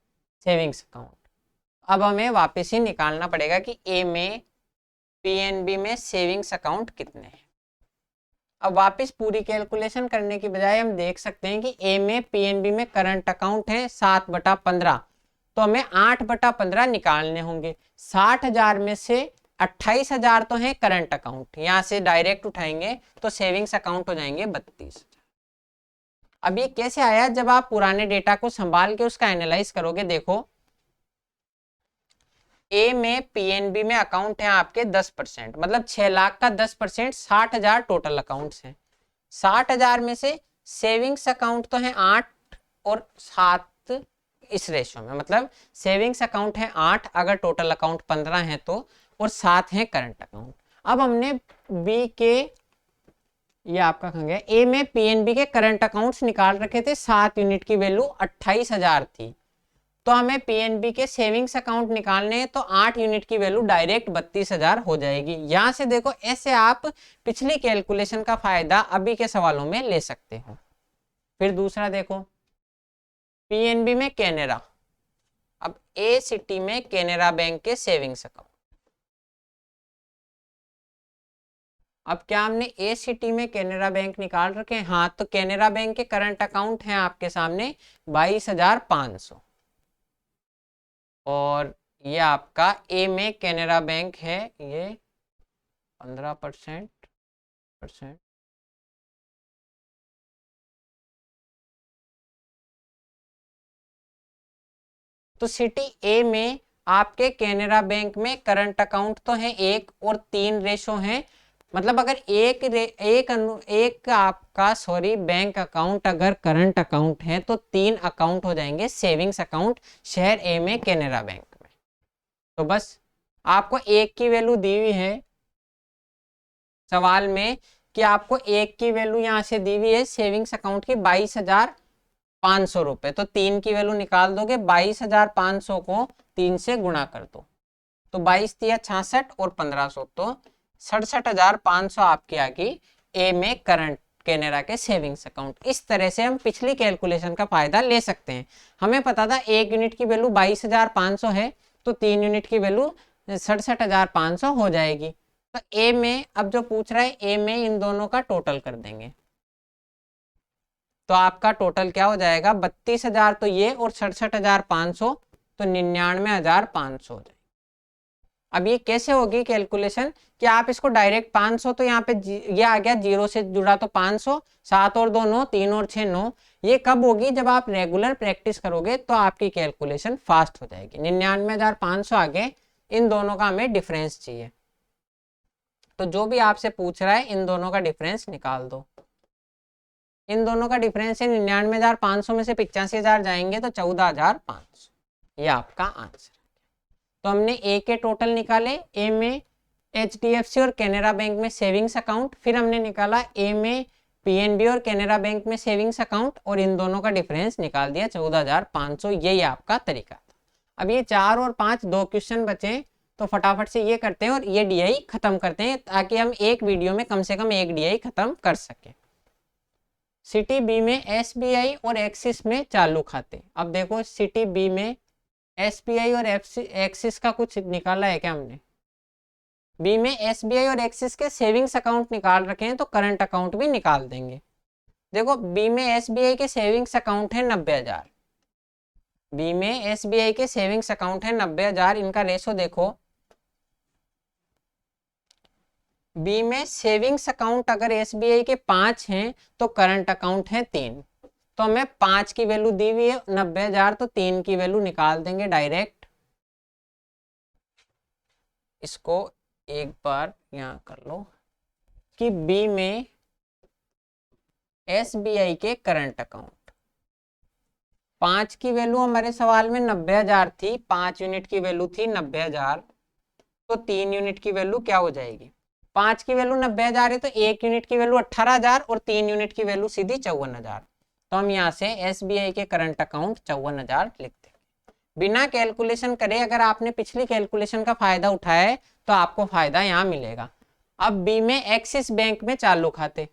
सेविंग्स अकाउंट। अब हमें वापस ही निकालना पड़ेगा कि ए में पीएनबी में सेविंग्स अकाउंट कितने हैं। अब वापस पूरी कैलकुलेशन करने की बजाय हम देख सकते हैं कि ए में पीएनबी में करंट अकाउंट है 7/15, तो हमें 8/15 निकालने होंगे। 60,000 में से 28,000 तो है करंट अकाउंट, यहां से डायरेक्ट उठाएंगे तो सेविंग्स अकाउंट हो जाएंगे 32,000। अब ये कैसे आया, जब आप पुराने डेटा को संभाल के उसका एनालाइज करोगे। देखो ए में पीएनबी में अकाउंट है आपके 10%, मतलब 6 लाख का 10%, 60,000 टोटल अकाउंट्स हैं। 60,000 में से सेविंग्स अकाउंट तो है 8 और 7 इस रेशो में, मतलब सेविंग्स अकाउंट है 8 अगर टोटल अकाउंट 15 है तो, और 7 है करंट अकाउंट। अब हमने बी के, ये आपका कहाँ गया, ए में पीएनबी के करंट अकाउंट्स निकाल रखे थे, 7 यूनिट की वैल्यू 28,000 थी। तो हमें पीएनबी के सेविंग्स अकाउंट निकालने हैं, तो 8 यूनिट की वैल्यू डायरेक्ट 32,000 हो जाएगी। यहां से देखो ऐसे आप पिछली कैलकुलेशन का फायदा अभी के सवालों में ले सकते हो। फिर दूसरा देखो, पीएनबी में कैनेरा, अब ए सिटी में कैनेरा बैंक के सेविंग्स अकाउंट। अब क्या हमने ए सिटी में कैनेरा बैंक निकाल रखे हैं? हाँ, तो कैनेरा बैंक के करंट अकाउंट हैं आपके सामने 22,500, और ये आपका ए में कैनेरा बैंक है, ये 15%। तो सिटी ए में आपके कैनेरा बैंक में करंट अकाउंट तो है 1 और 3 रेशो है, मतलब अगर एक आपका बैंक अकाउंट अगर करंट अकाउंट है तो 3 अकाउंट हो जाएंगे सेविंग्स अकाउंट शहर ए में कैनेरा बैंक में। तो बस आपको एक की वैल्यू दी हुई है सवाल में, कि आपको एक की वैल्यू यहां से दी हुई है सेविंग्स अकाउंट की 22,500 रुपए, तो 3 की वैल्यू निकाल दोगे, 22,500 को 3 से गुणा कर दो, तो 22 तिया 66 और 1500, तो 67,500 आपकी आ गई ए में करंट कैनेरा के सेविंग्स अकाउंट। इस तरह से हम पिछली कैलकुलेशन का फायदा ले सकते हैं। हमें पता था 1 यूनिट की वैल्यू 22,500 है, तो 3 यूनिट की वैल्यू 67,500 हो जाएगी। तो ए में अब जो पूछ रहा है, ए में इन दोनों का टोटल कर देंगे, तो आपका टोटल क्या हो जाएगा, 32,000 तो ये और 67,500, तो 99,500 हो जाएगा। अब ये कैसे होगी कैलकुलेशन, कि आप इसको डायरेक्ट 500, तो यहाँ पे ये आ गया 0 से जुड़ा तो 500, 7 और 2 9, 3 और 6 9। ये कब होगी, जब आप रेगुलर प्रैक्टिस करोगे तो आपकी कैलकुलेशन फास्ट हो जाएगी। 99,500 आगे, इन दोनों का हमें डिफरेंस चाहिए, तो जो भी आपसे पूछ रहा है इन दोनों का डिफरेंस निकाल दो। इन दोनों का डिफरेंस है 99,500 में से 85,000 जाएंगे तो 14,500, ये आपका आंसर। तो हमने ए के टोटल निकाले, ए में एचडीएफसी और कैनेरा बैंक में सेविंग्स अकाउंट, फिर हमने निकाला ए में पीएनबी और कैनेरा बैंक में सेविंग्स अकाउंट, और इन दोनों का डिफरेंस निकाल दिया 14,500। यही आपका तरीका था। अब ये 4 और 5 दो क्वेश्चन बचे, तो फटाफट से ये करते हैं और ये डीआई खत्म करते हैं, ताकि हम एक वीडियो में कम से कम एक डीआई खत्म कर सके। सिटी बी में एसबीआई और एक्सिस में चालू खाते। अब देखो सिटी बी में एसबीआई और एक्सिस का कुछ निकाला है क्या हमने? बी में एसबीआई और एक्सिस के सेविंग्स अकाउंट निकाल रखे हैं, तो करंट अकाउंट भी निकाल देंगे। देखो बी में एसबीआई के सेविंग्स अकाउंट है 90,000, बी में एसबीआई के सेविंग्स अकाउंट है 90,000, इनका रेशो देखो, बी में सेविंग्स अकाउंट अगर एसबीआई के 5 हैं तो करंट अकाउंट है 3, तो हमें 5 की वैल्यू दी हुई है 90,000, तो 3 की वैल्यू निकाल देंगे डायरेक्ट। इसको एक बार यहां कर लो कि बी में एसबीआई के करंट अकाउंट 5 की वैल्यू हमारे सवाल में 90,000 थी, 5 यूनिट की वैल्यू थी 90,000, तो 3 यूनिट की वैल्यू क्या हो जाएगी, 5 की वैल्यू 90,000 है तो 1 यूनिट की वैल्यू 18,000 और 3 यूनिट की वैल्यू सीधी 54,000, तो हम यहाँ से एसबीआई के करंट अकाउंट 54,000 लिखते हैं। बिना कैलकुलेशन करे अगर आपने पिछली कैलकुलेशन का फायदा उठाया है तो आपको फायदा यहाँ मिलेगा। अब बी में एक्सिस बैंक में चालू खाते,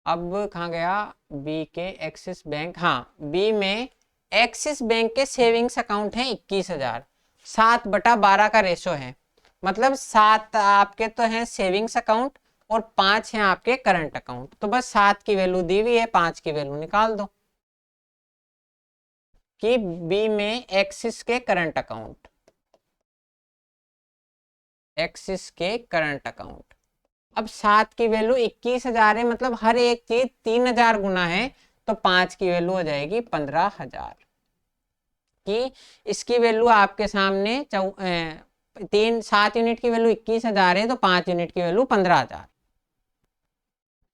अब कहाँ गया बी के एक्सिस बैंक, हाँ बी में एक्सिस बैंक के सेविंग्स अकाउंट है 21,000, 7/12 का रेशो है, मतलब 7 आपके तो हैं सेविंग्स अकाउंट और 5 हैं आपके करंट अकाउंट, तो बस 7 की वैल्यू दी हुई है, 5 की वैल्यू निकाल दो। कि बी में एक्सिस के करंट अकाउंट, एक्सिस के करंट अकाउंट। अब 7 की वैल्यू 21,000 है, मतलब हर एक चीज 3,000 गुना है, तो 5 की वैल्यू हो जाएगी 15,000। कि इसकी वैल्यू आपके सामने 7 यूनिट की वैल्यू 21,000 है, तो 5 यूनिट की वैल्यू 15,000।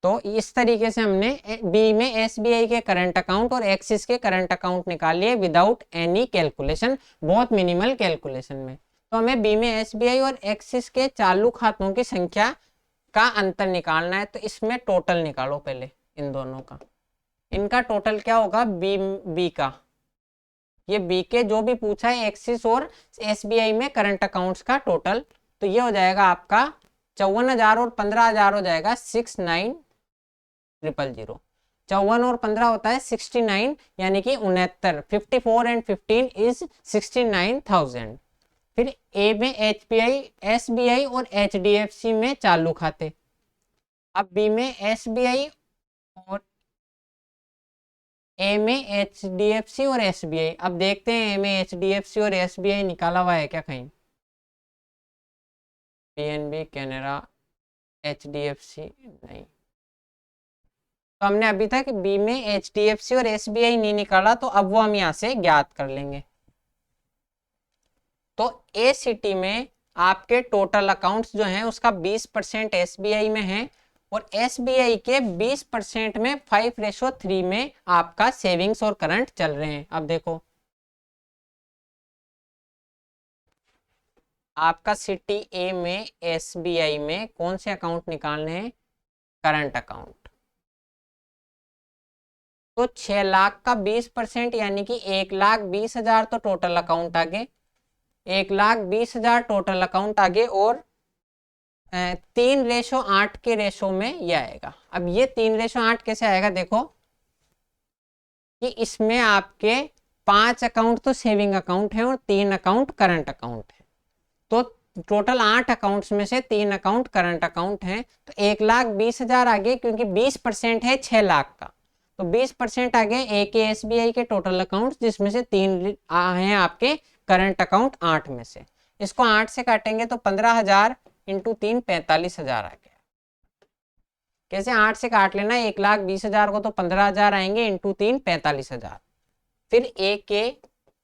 तो इस तरीके से हमने बी में एसबीआई के करंट अकाउंट और एक्सिस के करंट अकाउंट निकाल लिए विदाउट एनी कैलकुलेशन, बहुत मिनिमल कैलकुलेशन में। तो हमें बी में एसबीआई और एक्सिस के चालू खातों की संख्या का अंतर निकालना है। तो इसमें टोटल निकालो पहले इन दोनों का। इनका टोटल क्या होगा, बी का, ये बी के जो भी पूछा है एक्सिस और एसबीआई में करंट अकाउंट्स का टोटल, तो ये हो जाएगा आपका 54,000 और 15,000 हो जाएगा 69,000। 54 और 15 होता है 69, यानी कि 69। 54 एंड 15 इज 69,000। फिर ए में एसबीआई और एचडीएफसी में चालू खाते। अब बी में एसबीआई और ए में एचडीएफसी और एसबीआई। अब देखते हैं ए में एचडीएफसी और एसबीआई निकाला हुआ है क्या कहीं। पीएनबी, कैनरा, एचडीएफसी नहीं। तो हमने अभी तक बी में एचडीएफसी और एसबीआई नहीं निकाला, तो अब वो हम यहाँ से ज्ञात कर लेंगे। तो ए सिटी में आपके टोटल अकाउंट्स जो हैं उसका 20% एसबीआई में है, और एसबीआई के 20% में 5:3 में आपका सेविंग्स और करंट चल रहे हैं। अब देखो आपका सिटी ए में एसबीआई में कौन से अकाउंट निकालने हैं, करंट अकाउंट। तो 6 लाख का 20% यानी कि 1,20,000 तो टोटल अकाउंट आगे, 1,20,000 टोटल अकाउंट आगे, और 3:8 के रेशो में ये आएगा। अब ये 3:8 कैसे आएगा, देखो कि इसमें आपके 5 अकाउंट तो सेविंग अकाउंट है और 3 अकाउंट करंट अकाउंट है। तो टोटल 8 अकाउंट्स में से 3 अकाउंट करंट अकाउंट है। तो 1,20,000 आगे, क्योंकि 20% है 6 लाख का, तो 20% आगे ए के एसबीआई के टोटल अकाउंट, जिसमें से 3 हैं आपके करंट अकाउंट 8 में से। इसको 8 से काटेंगे तो 15,000 इंटू 3 45,000 आ गया। कैसे 8 से काट लेना, 1,20,000 को तो 15,000 आएंगे, इंटू 3 45,000। फिर ए के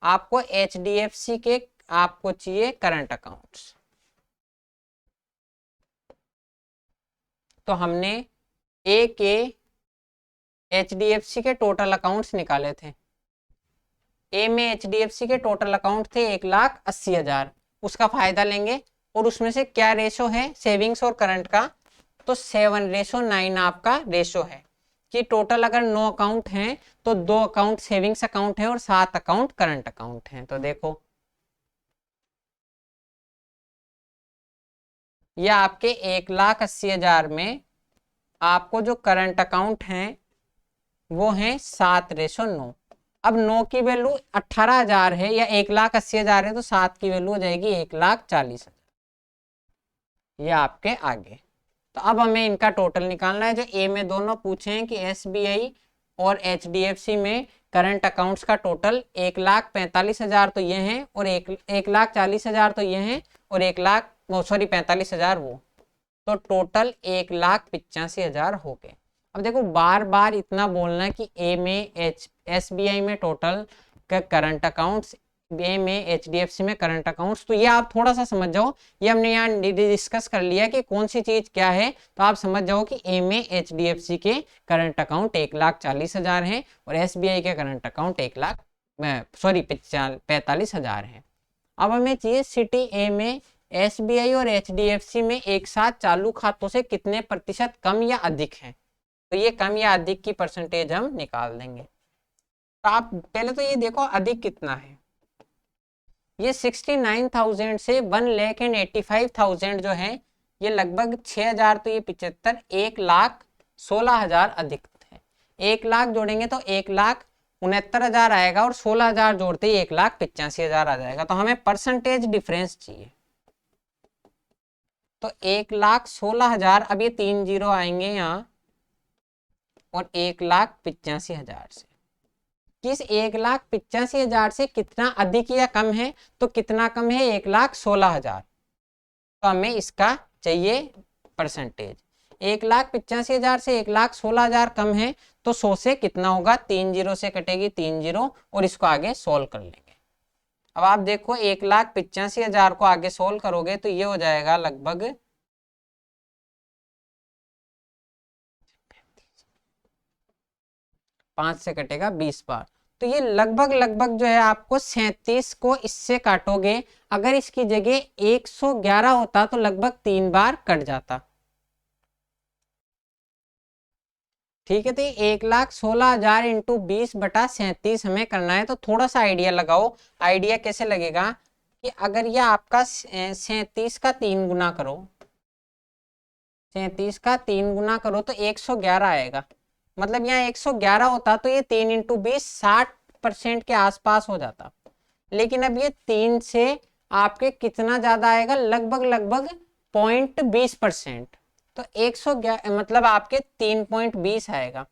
आपको एचडीएफसी के आपको चाहिए करंट अकाउंट्स। तो हमने ए के एचडीएफसी के टोटल अकाउंट्स निकाले थे। ए में एचडीएफसी के टोटल अकाउंट थे 1,80,000, उसका फायदा लेंगे। और उसमें से क्या रेशो है सेविंग्स और करंट का, तो 7:9 आपका रेशो है। कि टोटल अगर 9 अकाउंट हैं तो 2 अकाउंट सेविंग्स अकाउंट है और 7 अकाउंट करंट अकाउंट हैं। तो देखो ये आपके 1,80,000 में आपको जो करंट अकाउंट हैं वो है 7:9। अब 9 की वैल्यू 18,000 है या 1,80,000 है, तो 7 की वैल्यू हो जाएगी 1,40,000। ये आपके आगे। तो अब हमें इनका टोटल निकालना है। जो ए में दोनों पूछे हैं कि एसबीआई और एचडीएफसी में करंट अकाउंट्स का टोटल 1,45,000 तो ये हैं, और 1,40,000 तो ये हैं, और 45,000 वो, तो टोटल 1,85,000 हो गए। अब देखो बार बार इतना बोलना कि ए में एसबीआई में टोटल करंट अकाउंट्स, ए में एचडीएफसी में करंट अकाउंट्स, तो ये आप थोड़ा सा समझ जाओ। ये हमने यहाँ डिस्कस कर लिया कि कौन सी चीज क्या है, तो आप समझ जाओ कि ए में एचडीएफसी के करंट अकाउंट 1,40,000 है और एसबीआई के करंट अकाउंट 45,000 है। अब हमें चाहिए सिटी ए में एसबीआई और एचडीएफसी में एक साथ चालू खातों से कितने प्रतिशत कम या अधिक है। तो ये कम या अधिक की परसेंटेज हम निकाल देंगे। तो आप पहले तो ये देखो अधिक कितना है, ये 69,000 से 1,85,000 जो है, ये लगभग 6,000, तो ये 75, 1,16,000 अधिक है। 1 लाख जोड़ेंगे तो 1,69,000 आएगा, और 16,000 जोड़ते ही 1,85,000 आ जाएगा। तो हमें परसेंटेज डिफरेंस चाहिए। तो 1,16,000, अब ये 3 जीरो आएंगे यहाँ, और 1,85,000 से कि 1,85,000 से कितना अधिक या कम है, तो कितना कम है 1,16,000, तो हमें इसका चाहिए परसेंटेज। 1,85,000 से 1,16,000 कम है तो 100 से कितना होगा, 3 जीरो से कटेगी 3 जीरो, और इसको आगे सोल्व कर लेंगे। अब आप देखो 1,85,000 को आगे सोल्व करोगे तो ये हो जाएगा लगभग 5 से कटेगा 20 बार, तो ये लगभग लगभग जो है आपको 37 को इससे काटोगे, अगर इसकी जगह 111 होता तो लगभग 3 बार कट जाता। ठीक है, तो 1,16,000 इंटू 20/37 हमें करना है, तो थोड़ा सा आइडिया लगाओ। आइडिया कैसे लगेगा कि अगर ये आपका 37 का 3 गुना करो, 37 का 3 गुना करो तो 111 आएगा, मतलब यहाँ 111 होता तो ये 3 इंटू 20 60% के आसपास हो जाता, लेकिन अब ये 3 से आपके कितना ज्यादा आएगा, लगभग लगभग 0.20%, तो 111 मतलब आपके 3.20 आएगा,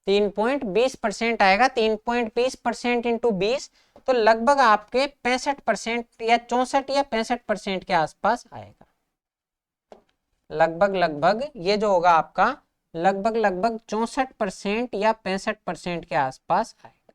3.20% आएगा। 3.20% इंटू 20 तो लगभग आपके 65% या 64 या 65% के आसपास आएगा। लगभग लगभग ये जो होगा आपका लगभग लगभग 64% या 65% के आसपास आएगा,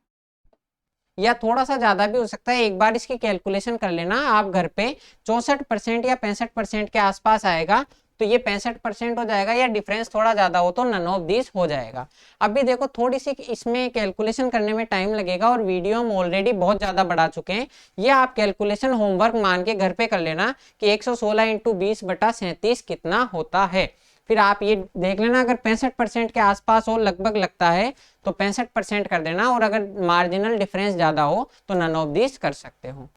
या थोड़ा सा ज्यादा भी हो सकता है। एक बार इसकी कैलकुलेशन कर लेना आप घर पे, 64% या 65% के आसपास आएगा तो ये 65% हो जाएगा, या डिफरेंस थोड़ा ज्यादा हो तो नन ऑफ दिस हो जाएगा। अभी देखो थोड़ी सी इसमें कैलकुलेशन करने में टाइम लगेगा, और वीडियो हम ऑलरेडी बहुत ज्यादा बढ़ा चुके हैं। ये आप कैलकुलेशन होमवर्क मान के घर पे कर लेना कि 116 इंटू 20/37 कितना होता है। फिर आप ये देख लेना, अगर 65% के आसपास हो लगभग लगता है तो 65% कर देना, और अगर मार्जिनल डिफरेंस ज्यादा हो तो नन ऑफ दिस कर सकते हो।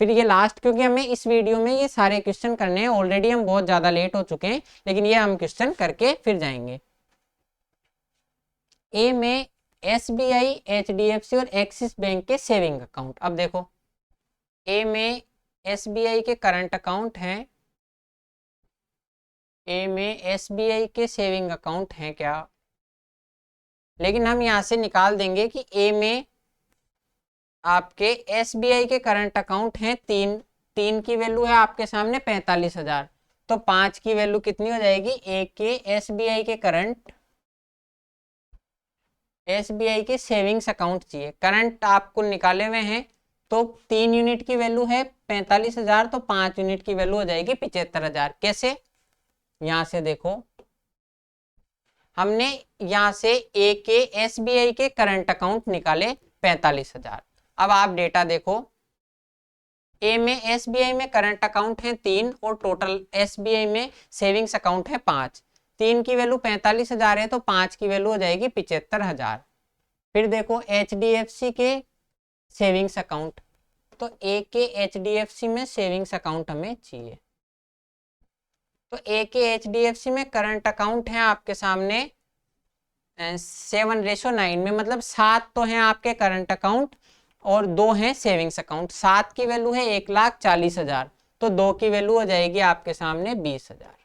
फिर ये लास्ट, क्योंकि हमें इस वीडियो में ये सारे क्वेश्चन करने हैं, ऑलरेडी हम बहुत ज्यादा लेट हो चुके हैं, लेकिन ये हम क्वेश्चन करके फिर जाएंगे। ए में SBI, HDFC और एक्सिस बैंक के सेविंग अकाउंट। अब देखो ए में SBI के करंट अकाउंट हैं, ए में SBI के सेविंग अकाउंट हैं क्या, लेकिन हम यहां से निकाल देंगे कि ए में आपके SBI के करंट अकाउंट हैं 3 की वैल्यू है आपके सामने 45,000, तो 5 की वैल्यू कितनी हो जाएगी, एक के SBI के करंट, SBI के सेविंग्स अकाउंट चाहिए, करंट आपको निकाले हुए हैं, तो 3 यूनिट की वैल्यू है 45,000, तो 5 यूनिट की वैल्यू हो जाएगी 75,000। कैसे, यहां से देखो हमने यहां से ए के SBI के करंट अकाउंट निकाले 45,000। अब आप डेटा देखो, ए में SBI में करंट अकाउंट है 3 और टोटल SBI में सेविंग्स अकाउंट है 5। 3 की वैल्यू 45,000 है तो 5 की वैल्यू हो जाएगी 75,000। फिर देखो HDFC के सेविंग्स अकाउंट, तो ए के HDFC में सेविंग्स अकाउंट हमें चाहिए, तो ए के HDFC में करंट अकाउंट है आपके सामने 7:9 में, मतलब 7 तो हैं आपके करंट अकाउंट और 2 हैं सेविंग्स अकाउंट। 7 की वैल्यू है 1,40,000, तो 2 की वैल्यू हो जाएगी आपके सामने 20,000।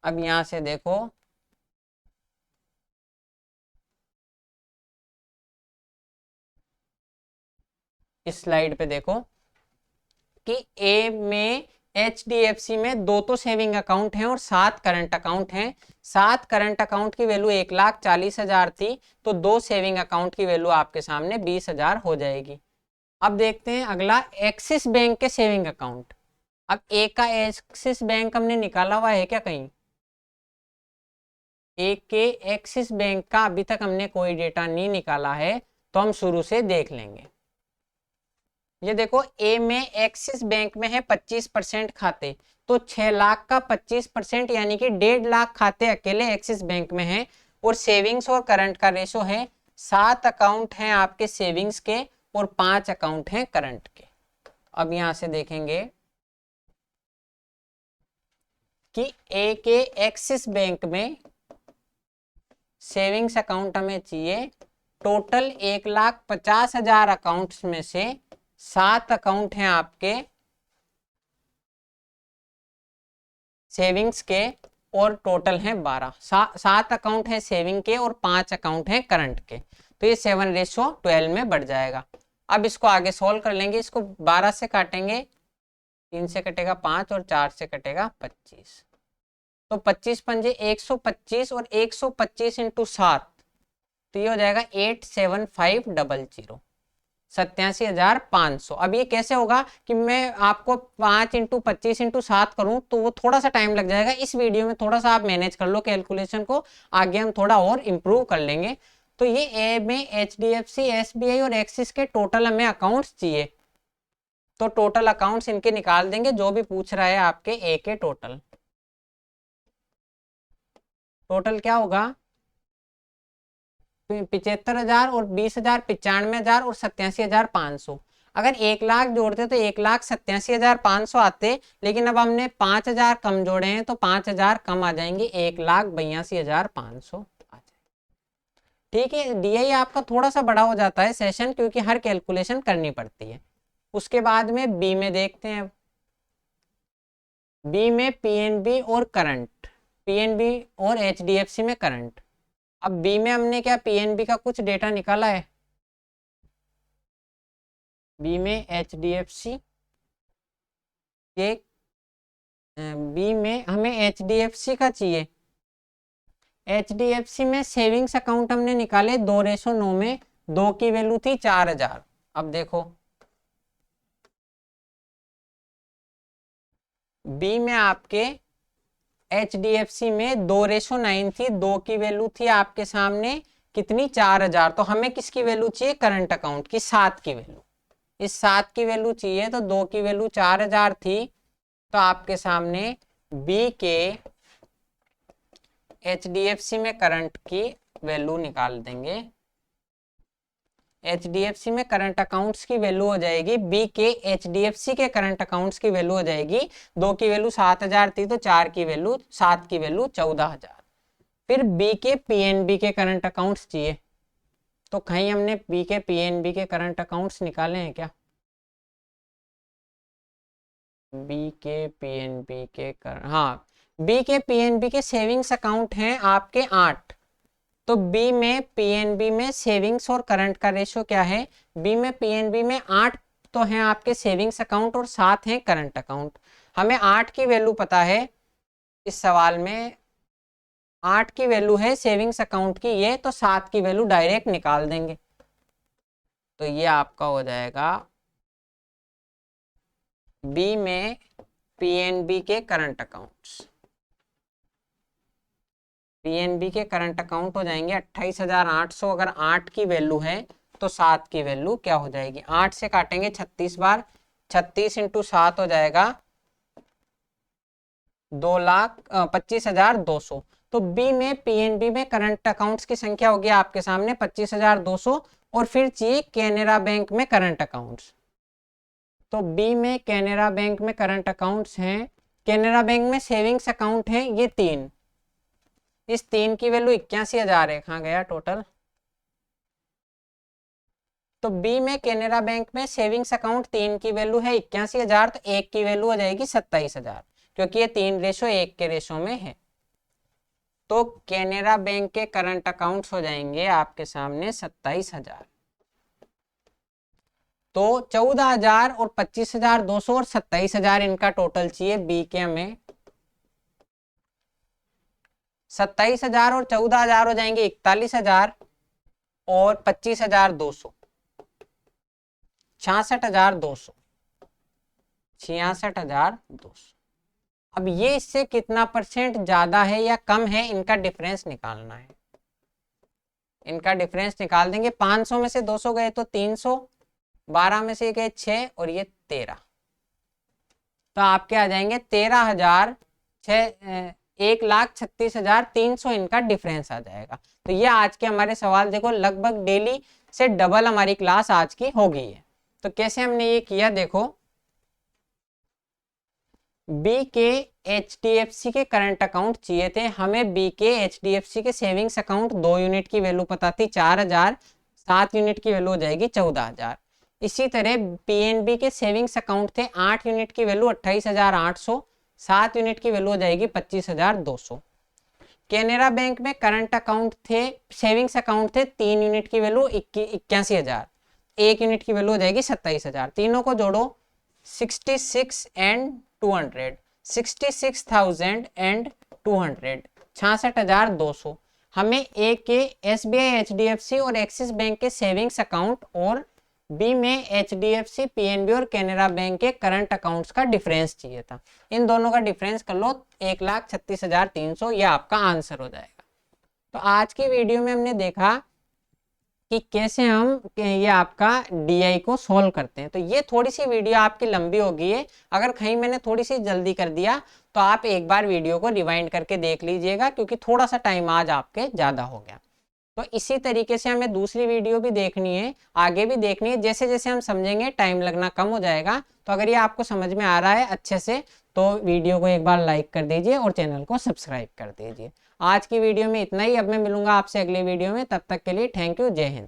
अब यहां से देखो इस स्लाइड पे देखो कि ए में HDFC में 2 तो सेविंग अकाउंट हैं और 7 करंट अकाउंट हैं। 7 करंट अकाउंट की वैल्यू 1,40,000 थी, तो 2 सेविंग अकाउंट की वैल्यू आपके सामने 20,000 हो जाएगी। अब देखते हैं अगला एक्सिस बैंक के सेविंग अकाउंट। अब ए का एक्सिस बैंक हमने निकाला हुआ है क्या कहीं, ए के एक्सिस बैंक का अभी तक हमने कोई डेटा नहीं निकाला है, तो हम शुरू से देख लेंगे। ये देखो ए में एक्सिस बैंक में है 25% खाते, तो 6 लाख का 25% यानी कि 1.5 लाख खाते अकेले एक्सिस बैंक में है, और सेविंग्स और करंट का रेशो है 7 अकाउंट हैं आपके सेविंग्स के और 5 अकाउंट हैं करंट के। अब यहां से देखेंगे कि ए के एक्सिस बैंक में सेविंग्स अकाउंट हमें चाहिए, टोटल 1,50,000 अकाउंट्स में से 7 अकाउंट हैं आपके सेविंग्स के और टोटल हैं 12। 7 अकाउंट हैं सेविंग के और 5 अकाउंट हैं करंट के, तो ये 7:12 में बढ़ जाएगा। अब इसको आगे सोल्व कर लेंगे, इसको 12 से काटेंगे, 3 से कटेगा 5 और 4 से कटेगा 25, तो 25 पंजे 125 और 125 इंटू 7, तो ये हो जाएगा 87500, 87,500। अब ये कैसे होगा कि मैं आपको 5 इंटू 25 इंटू 7 करूँ तो वो थोड़ा सा टाइम लग जाएगा। इस वीडियो में थोड़ा सा आप मैनेज कर लो कैलकुलेशन को, आगे हम थोड़ा और इम्प्रूव कर लेंगे। तो ये ए में HDFC, SBI और एक्सिस के टोटल हमें अकाउंट्स चाहिए, तो टोटल अकाउंट्स इनके निकाल देंगे जो भी पूछ रहा है आपके ए के टोटल। टोटल क्या होगा, 75,000 और 20,000 95,000 और 87,500। अगर 1 लाख जोड़ते तो 1,87,500 आते, लेकिन अब हमने 5,000 कम जोड़े हैं तो 5,000 कम आ जाएंगे, 1,82,500 आ जाए। ठीक है, DI आपका थोड़ा सा बड़ा हो जाता है सेशन, क्योंकि हर कैलकुलेशन करनी पड़ती है। उसके बाद में बी में देखते हैं। बी में PNB और करंट, PNB और HDFC में करंट। अब बी में हमने क्या PNB का कुछ डेटा निकाला है, बी में HDFC के, बी में हमें HDFC का चाहिए। HDFC में सेविंग्स अकाउंट हमने निकाले 2:9 में, 2 की वैल्यू थी 4,000। अब देखो बी में आपके HDFC में 2:9 थी, 2 की वैल्यू थी आपके सामने कितनी, 4,000। तो हमें किसकी वैल्यू चाहिए, करंट अकाउंट की 7 की वैल्यू। इस 7 की वैल्यू चाहिए, तो 2 की वैल्यू 4,000 थी, तो आपके सामने बी के HDFC में करंट की वैल्यू निकाल देंगे। HDFC में करंट अकाउंट्स की वैल्यू हो जाएगी, बी के HDFC के करंट अकाउंट्स की वैल्यू हो जाएगी, 2 की वैल्यू 7,000 थी तो 4 की वैल्यू 7 की वैल्यू 14,000। फिर बी के PNB के करंट अकाउंट्स चाहिए, तो कहीं हमने बी के PNB के करंट अकाउंट्स निकाले हैं क्या, बी के PNB के हाँ, बी के PNB के सेविंग्स अकाउंट हैं आपके 8। तो बी में PNB में सेविंग्स और करंट का रेशो क्या है, बी में PNB में 8 तो हैं आपके सेविंग्स अकाउंट और 7 हैं करंट अकाउंट। हमें 8 की वैल्यू पता है, इस सवाल में 8 की वैल्यू है सेविंग्स अकाउंट की ये, तो 7 की वैल्यू डायरेक्ट निकाल देंगे। तो ये आपका हो जाएगा बी में PNB के करंट अकाउंट्स, PNB के करंट अकाउंट हो जाएंगे 28,800। अगर 8 की वैल्यू है तो 7 की वैल्यू क्या हो जाएगी, 8 से काटेंगे 36 बार, 36 इंटू 7 हो जाएगा 2,25,200। तो बी में PNB में करंट अकाउंट्स की संख्या होगी आपके सामने 25,200, और फिर चाहिए कैनरा बैंक में करंट अकाउंट्स। तो बी में कैनरा बैंक में करंट अकाउंट्स हैं, कैनरा बैंक में सेविंग्स अकाउंट है ये 3, इस 3 की वैल्यू 81,000 है, कहाँ गया टोटल। तो बी में कैनरा बैंक में सेविंग्स अकाउंट 3 की वैल्यू है 81,000, तो 1 की वैल्यू हो जाएगी 27,000, क्योंकि ये 3:1 के रेशो में है। तो कैनरा बैंक के करंट अकाउंट्स हो जाएंगे आपके सामने 27,000। तो 14,000 और 25,200 और 27,000 इनका टोटल चाहिए बी के हमें। 27,000 और 14,000 हो जाएंगे 41,000 और 25,200 66,200, 66,200। अब ये इससे कितना परसेंट ज्यादा है या कम है, इनका डिफरेंस निकालना है। इनका डिफरेंस निकाल देंगे, 500 में से 200 गए तो 300, 12 में से गए 6 और ये 13, तो आपके आ जाएंगे 13,000, 1,36,300 इनका डिफरेंस आ जाएगा। तो ये आज के हमारे सवाल देखो, लगभग डेली से डबल हमारी क्लास आज की हो गई है। तो कैसे हमने ये किया देखो, बी के HDFC के करंट अकाउंट चाहिए थे हमें, बी के HDFC के सेविंग्स अकाउंट 2 यूनिट की वैल्यू पता थी 4,000, 7 यूनिट की वैल्यू हो जाएगी 14,000। इसी तरह PNB के सेविंग्स अकाउंट थे 8 यूनिट की वैल्यू 28,800, 7 यूनिट की वैल्यू हो जाएगी 25,200। केनरा बैंक में करंट अकाउंट थे, सेविंग्स अकाउंट थे 3 यूनिट की वैल्यू 81,000, 1 यूनिट की वैल्यू हो जाएगी 27,000। तीनों को जोड़ो 66 एंड 200, 66,200, 66,200। हमें ए के SBI HDFC और एक्सिस बैंक के सेविंग्स अकाउंट और बी में HDFC PNB और कैनरा बैंक के करंट अकाउंट्स का डिफरेंस चाहिए था। इन दोनों का डिफरेंस कर लो 1,36,300, यह आपका आंसर हो जाएगा। तो आज की वीडियो में हमने देखा कि कैसे हम ये आपका DI को सॉल्व करते हैं। तो ये थोड़ी सी वीडियो आपकी लंबी हो गई है, अगर कहीं मैंने थोड़ी सी जल्दी कर दिया तो आप एक बार वीडियो को रिवाइंड करके देख लीजिएगा, क्योंकि थोड़ा सा टाइम आज आपके ज़्यादा हो गया। तो इसी तरीके से हमें दूसरी वीडियो भी देखनी है, आगे भी देखनी है। जैसे जैसे हम समझेंगे टाइम लगना कम हो जाएगा। तो अगर ये आपको समझ में आ रहा है अच्छे से तो वीडियो को एक बार लाइक कर दीजिए और चैनल को सब्सक्राइब कर दीजिए। आज की वीडियो में इतना ही। अब मैं मिलूंगा आपसे अगली वीडियो में, तब तक के लिए थैंक यू, जय हिंद।